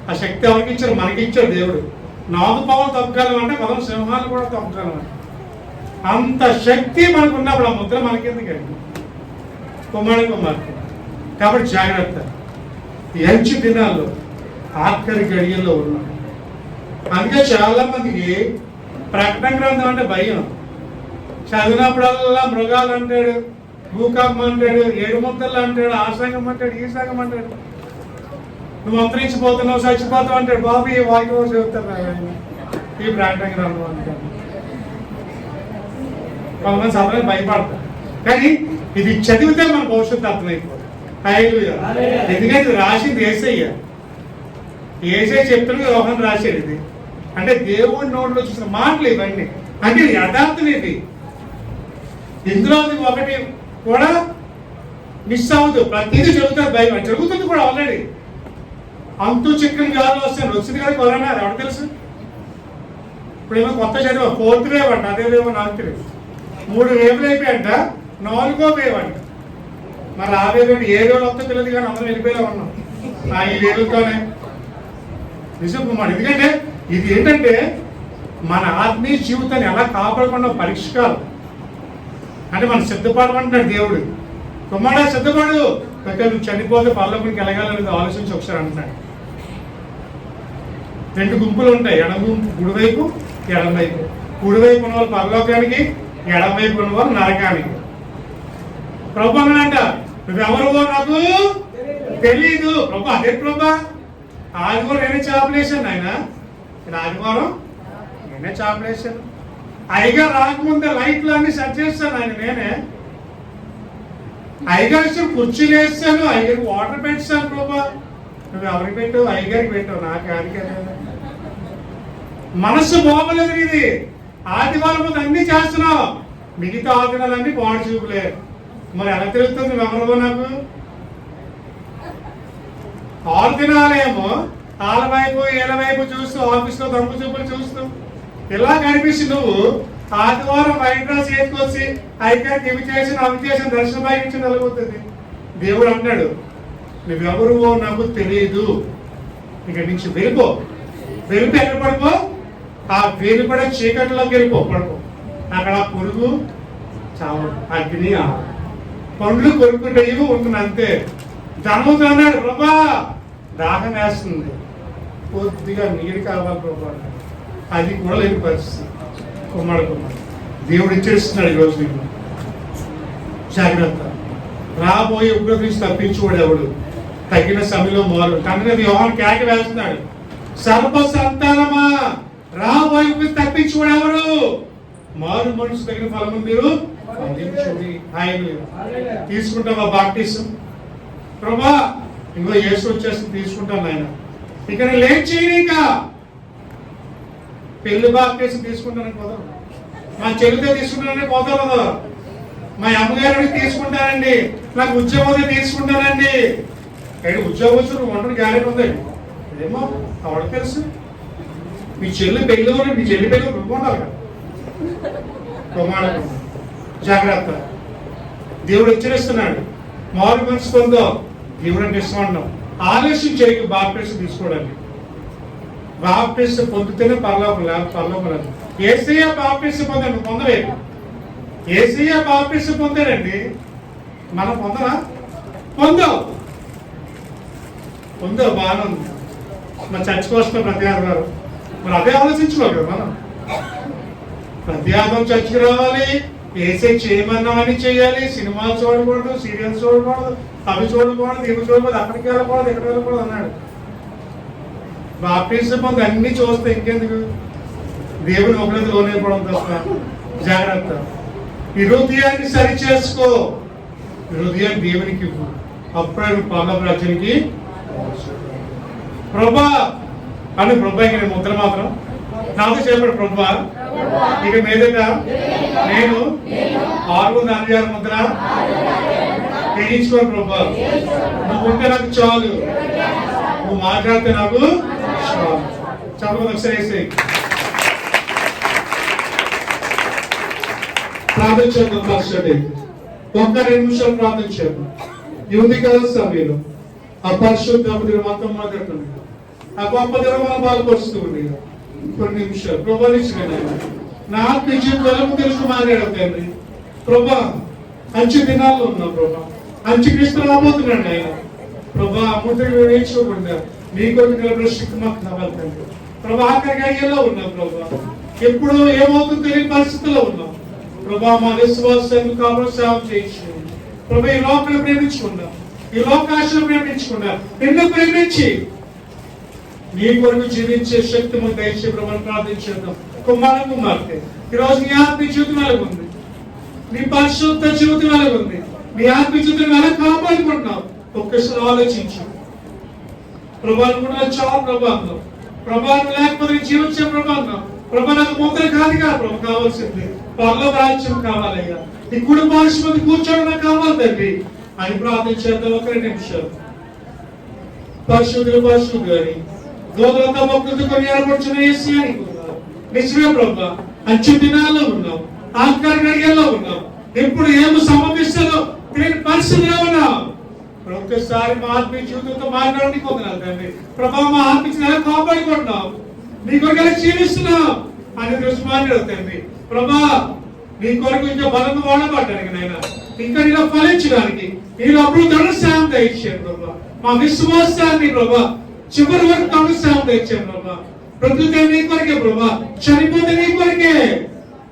ఆ శక్తి ఎవరికి ఇచ్చారు? మనకి ఇచ్చాడు దేవుడు. 4 పాములు తొక్కగలం అంటే 10 సింహాలు కూడా తొక్కగలం. అంత శక్తి మనకు ఉన్నప్పుడు ఆ ముద్ర మనకెందుకండి? కుమార్తె. కాబట్టి జాగ్రత్త. ఎంచి దినాల్లో ఆఖరి గడియల్లో ఉన్నాం. అందుకే చాలా మందికి ప్రకటన గ్రంథం అంటే భయం. చదివినప్పుడల్లా మృగాలు అంటాడు, భూకంపం అంటాడు, 7 ముద్దలు అంటాడు, ఆ సంఘం అంటాడు, ఈ సంఘం అంటాడు. నువ్వు అంతరించిపోతున్నావు చచ్చిపోతావు అంటాడు. బాబు ఈ వాక్యం చెబుతారు ఈ ప్రకటన గ్రంథం అంటాడు. కొంతమంది సభలో భయపడతారు. కానీ ఇది చదివితే మన భవిష్యత్తు అర్థమైపోతుంది. హల్లెలూయా. ఎందుకంటే ఇది రాసింది యేసయ్య. యేసయ్య చెప్తున్నది యోహాను రాశాడు. ఇది అంటే దేవుడి నోట్లో చూసిన మాటలు ఇవన్నీ. అంటే యథార్థం ఇది. ఇందులో ఒకటి కూడా మిస్ అవ్వదు. ప్రతిదీ జరుగుతుంది. భయం జరుగుతుంది కూడా ఆల్రెడీ. అంతు చిక్కని గాలు వస్తాను వచ్చింది కదా కరోనా. అది ఎవరు తెలుసు? ఇప్పుడు ఏమో కొత్త చదివా 4th వేవ్ అంట. అదే వేవ్ నాకు తెలియదు. 3 వేవ్లు అయిపోయాయంట. 4వ వేవ్ అంట. మరి ఆ వేవ్ ఏ వేవ్ వస్తా తెలియదు కానీ అందరం వెళ్ళిపోయేలా ఉన్నాం ఈ వేవ్లతోనే. నిజం. ఎందుకంటే ఇది ఏంటంటే మన ఆత్మీయ జీవితాన్ని ఎలా కాపాడకుండా పరీక్షకాలు అంటే మనం సిద్ధపడమంటున్నాడు దేవుడు. కుమారుడా సిద్ధపడు, నువ్వు చనిపోతే పరలోకానికి వెళ్ళగలనేది ఆలోచించి ఒకసారి అంటున్నాడు. 2 గుంపులు ఉంటాయి. ఎడమ గుంపు కుడివైపు ఎడమవైపు. కుడివైపు ఉన్న వాళ్ళు పరలోకానికి, ఎడమవైపు ఉన్న వాళ్ళు నరకానికి. ప్రభు అన్నాడంట నువ్వెవరువో నాకు తెలీదు. ప్రభు అదే ప్రభా ఆదివారం నేనే చాపలేసాను. ఆయన ఆదివారం నేనే చాపలేసాను. అయిగా రాకముందే లైట్లు అన్ని సెట్ చేస్తాను. ఆయన నేనే అయ్యగారు కుర్చీలు వేస్తాను. అయ్యగారికి వాటర్ పెట్టాను. ప్రభా నువ్వు ఎవరికి పెట్టావు? అయ్యగారికి పెట్టావు. నాకు ఆడికి మనస్సు బాగోలేదు. ఇది ఆదివారం ముందు అన్ని చేస్తున్నావు, మిగతా ఆదినాలన్నీ పాడు చూపులే. మరి ఎలా తెలుస్తుంది ఎవరివో నాకు? 6 దినాలేమో వాళ్ళ వైపు వీళ్ళ వైపు చూస్తూ ఆఫీస్లో దొంగ చూపులు చూస్తూ ఇలా కనిపిస్తు నువ్వు ఆదివారం వైట్ డ్రెస్ వేసుకొచ్చి ఐకాకి ఇవి చేసిన అవి చేసిన దర్శనం భాగించి నిలబోతుంది. దేవుడు అంటున్నాడు నువ్వెవరువో నాకు తెలియదు. ఇక్కడి నుంచి వెళ్ళిపో. వెళ్ళిపో ఎక్కడ పడుకో? ఆ వెలుపడే చీకటిలోకి వెళ్ళిపో. పడుకో. అక్కడ పురుగు చావు, అగ్ని, పండ్లు కొరుకుంటే ఇవి ఉంటుంది అంతే. ధనముతో అన్నాడు ప్రభా దాహం వేస్తుంది కొద్దిగా నీరు కావాలి ప్రభా, అది కూడా లేని పరిస్థితి. కుమ్మడి దేవుడు ఇచ్చేస్తున్నాడు ఈరోజు నీకు. జాగ్రత్త, రాబోయే ఉగ్రత నుంచి తప్పించుకోడు ఎవడు. తగిన సమయంలో మారు కనుక యోహాను కేక వేస్తున్నాడు, సర్వ సంతానమా రాబోయే ఉగ్రత తప్పించుకోడు ఎవడు. మారు మనసు తగిన ఫలము మీరు అందించుడి. ఆయన తీసుకుంటావా బాప్టిజం? ప్రభా ఇంకో యేసు వచ్చేసి తీసుకుంటాను ఆయన. ఇక్కడ లేట్ చేయని, ఇంకా పెళ్లి బాప్టిజం తీసుకుంటానని పోదాం, మా చెల్లితో తీసుకుంటానని పోతాం కదా, మా అమ్మగారిని తీసుకుంటానండి, నాకు ఉద్యోగం తీసుకుంటానండి. ఉద్యోగం వచ్చి నువ్వు వంటను గ్యారెంటీ ఉందండి. ఏమో అవడం తెలుసు. మీ చెల్లి పెళ్లి మీ చెల్లి పెళ్లి రుమ్మంటారు కదా. ప్రమాణం జాగ్రత్త. దేవుడు హెచ్చరిస్తున్నాడు, మారు మనసు పొందో. దేవుడు అంటే ఇష్టం అన్నాం. ఆలస్యం చేయకు బాప్టిజం తీసుకోవడానికి. బాప్టిజం పొందితేనే పరలోకం, లేదు పరలోకం లేదు. యేసయ్య బాప్టిజం పొందాడు, నువ్వు పొందలేదు. యేసయ్య బాప్టిజం పొందాడండి, మనం పొందరా? పొందావు బాగానే ఉంది. మన చర్చకు వస్తాం ప్రతి ఆదివారం, మరి అదే ఆలోచించుకోవాలి కదా మనం. ప్రతి ఆదివారం చర్చకు రావాలి, ఏసై చేయమన్నామని చేయాలి. సినిమాలు చూడకూడదు, సీరియల్స్ చూడకూడదు, అవి చూడకూడదు, ఇవి చూడకూడదు, అక్కడికి వెళ్ళకూడదు, ఎక్కడికి వెళ్ళకూడదు అన్నాడు. బాప్టిజం పొంది అన్ని చూస్తే ఇంకెందుకు? దేవుని ఒకరికి లోనైపోవడం తప్ప. జాగ్రత్త. ఈ హృదయాన్ని సరి చేసుకో, హృదయాన్ని దేవునికి ఇవ్వు, అప్పుడే పరలోక రాజ్యానికి. ప్రభా అని ప్రభాకి నేను ముద్ర మాత్రం నాతో చెప్పాడు. ప్రభా ఇక మీదట నేను 646 ముద్ర వేయించుకోను ప్రభా, నువ్వు ఉంటే నాకు చాలు, నువ్వు మాట్లాడితే నాకు చాలు. చాలా ఒకసారి వేసేయి. ప్రార్థన చేద్దాం. ఫస్ట్ ఒక్క 2 నిమిషాలు ప్రార్థన చేద్దాం. యువతి కాల సమయంలో ఆ పరిశుద్ధ మొత్తం మాట్లాడుతుంది. ఆ గొప్ప దినం బాధపరుస్తూ ఉంది. కొన్ని నిమిషాలు ప్రభా నా ఆత్మ జీవితంలో తెలుసు మాట్లాడావు తండ్రి. ప్రభా అంచె దినాల్లో ఉన్నాం ప్రభా, అంచె క్రీస్తు రాబోతున్నాడు ఆయన. ప్రభా అమృతంగా వేయించుకోకుండా నీ కొరకు నిలబడే శక్తి మాకు కావాలి తండ్రి. ప్రభా ఆఖరి గడియల్లో ఉన్నాం ప్రభా, ఎప్పుడు ఏమవుతుందో తెలియని పరిస్థితుల్లో ఉన్నాం ప్రభా. మా విశ్వాసాన్ని కావాలి, సేవ చేయించు ప్రభా. ఈ లోకాన్ని ప్రేమించుకున్నాం, ఈ లోకాశను ప్రేమించకుండా నిన్ను ప్రేమించి నీ కొరకు జీవించే శక్తి మాకు దయచే ప్రభావం ప్రార్థించేద్దాం. కుమార్తె ఈరోజు నీ ఆత్మ జీవితం ఎలాగుంది, నీ పరిశుద్ధ జీవితం ఎలాగుంది, నీ ఆత్మ జీవితం ఎలా కాపాడుకుంటున్నావు ఒక్కసారి ఆలోచించు. ప్రభావం కూడా చాలా ప్రభావం, ప్రభావం లేకపోతే జీవించే ప్రభావం. ప్రభా నాకు ముద్ర కాదు కదా ప్రభు కావాల్సింది, పరలోక రాజ్యం కావాలయ్యా, నీ కుడి పార్శ్వం కూర్చోవడం నాకు కావాలి తండ్రి అని ప్రార్థించేద్దాం. ఒక 2 నిమిషాలు. పరిశుద్ధులు పరిశుద్ధులు అని దోదలతో భక్తులతో కొన్ని ఏర్పడుచున్న యేసు అని నిజమే ప్రభా. అంచె దినాల్లో ఉన్నాం, ఆఖరి గడియల్లో ఉన్నాం, ఎప్పుడు ఏమి సంభవిస్తుందో తెలియని పరిస్థితిలో ఉన్నాం. ఒక్కసారి మా ఆత్మీయ జీవితంతో మాట్లాడి కొందరు తండ్రి. ప్రభా మా ఆత్మీయ ఎలా కాపాడుకుంటున్నాం, నీ కొరకు ఎలా జీవిస్తున్నాం అని తెలుసు మాట్లాడుతుంది. ప్రభా నీ కొరకు ఇంకా బలంగా వాడబడ్డానికి నాయన, ఇంకా నీలో ఫలించడానికి నీలో అప్పుడు దృఢశాంతి దయచేయండి ప్రభా. మా విశ్వాసాన్ని ప్రభా చివరి వరకు దృఢశాంతి దయచేయండి ప్రభా. ప్రకృతి నీ కొరకే ప్రభా, చనిపోతే నీ కొరకే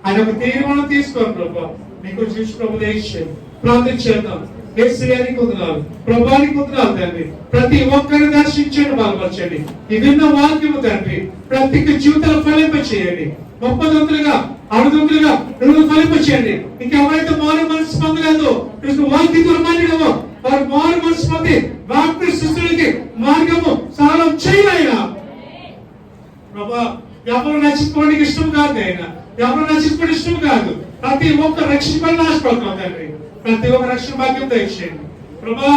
అని ఒక తీర్మానం తీసుకోండి ప్రభా. నీకు చూసి ప్రభు దయచేయండి. ప్రార్థన చేద్దాం. యేసయ్యానికి వందనాలు, ప్రభానికి వందనాలు తండ్రి. ప్రతి ఒక్కరిని దర్శించండి, బలపరచండి. ఈ విన్న వాక్యము తండ్రి ప్రతి జీవితాలు ఫలింప చేయండి. 30 60 నువ్వు ఫలింప చేయండి. ఇంకెవరైతే మారు మనసు పొందలేదు వాక్యం మాట్లాడవో వారు మారు మనసు పొంది వాక్య శిష్యులకి మార్గము సరళం చేయలేనా ప్రభా. ఎవరు నచ్చిపోవడానికి ఇష్టం కాదు ఆయన, ఎవరు నచ్చిపోవడం ఇష్టం కాదు. ప్రతి ఒక్క రక్షణ ఆశపడుతున్నాం తండ్రి. ప్రతి ఒక్క రక్షణ భాగ్యం దయచేయండి ప్రభా.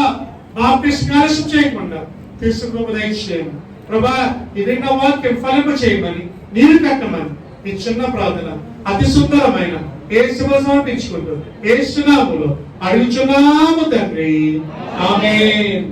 బాప్టిజం ఆలస్యం చేయకుండా తీసుకు ప్రభు దయచేయండి ప్రభా. ఈ విన్న వాక్యం ఫలింప చేయమని, నీరు కట్టమని ఈ చిన్న ప్రార్థన అతి సుందరమైన యేసుని సమర్పించుకుంటూ యేసు నామములో అడుగుచున్నాము తండ్రి. ఆమేన్.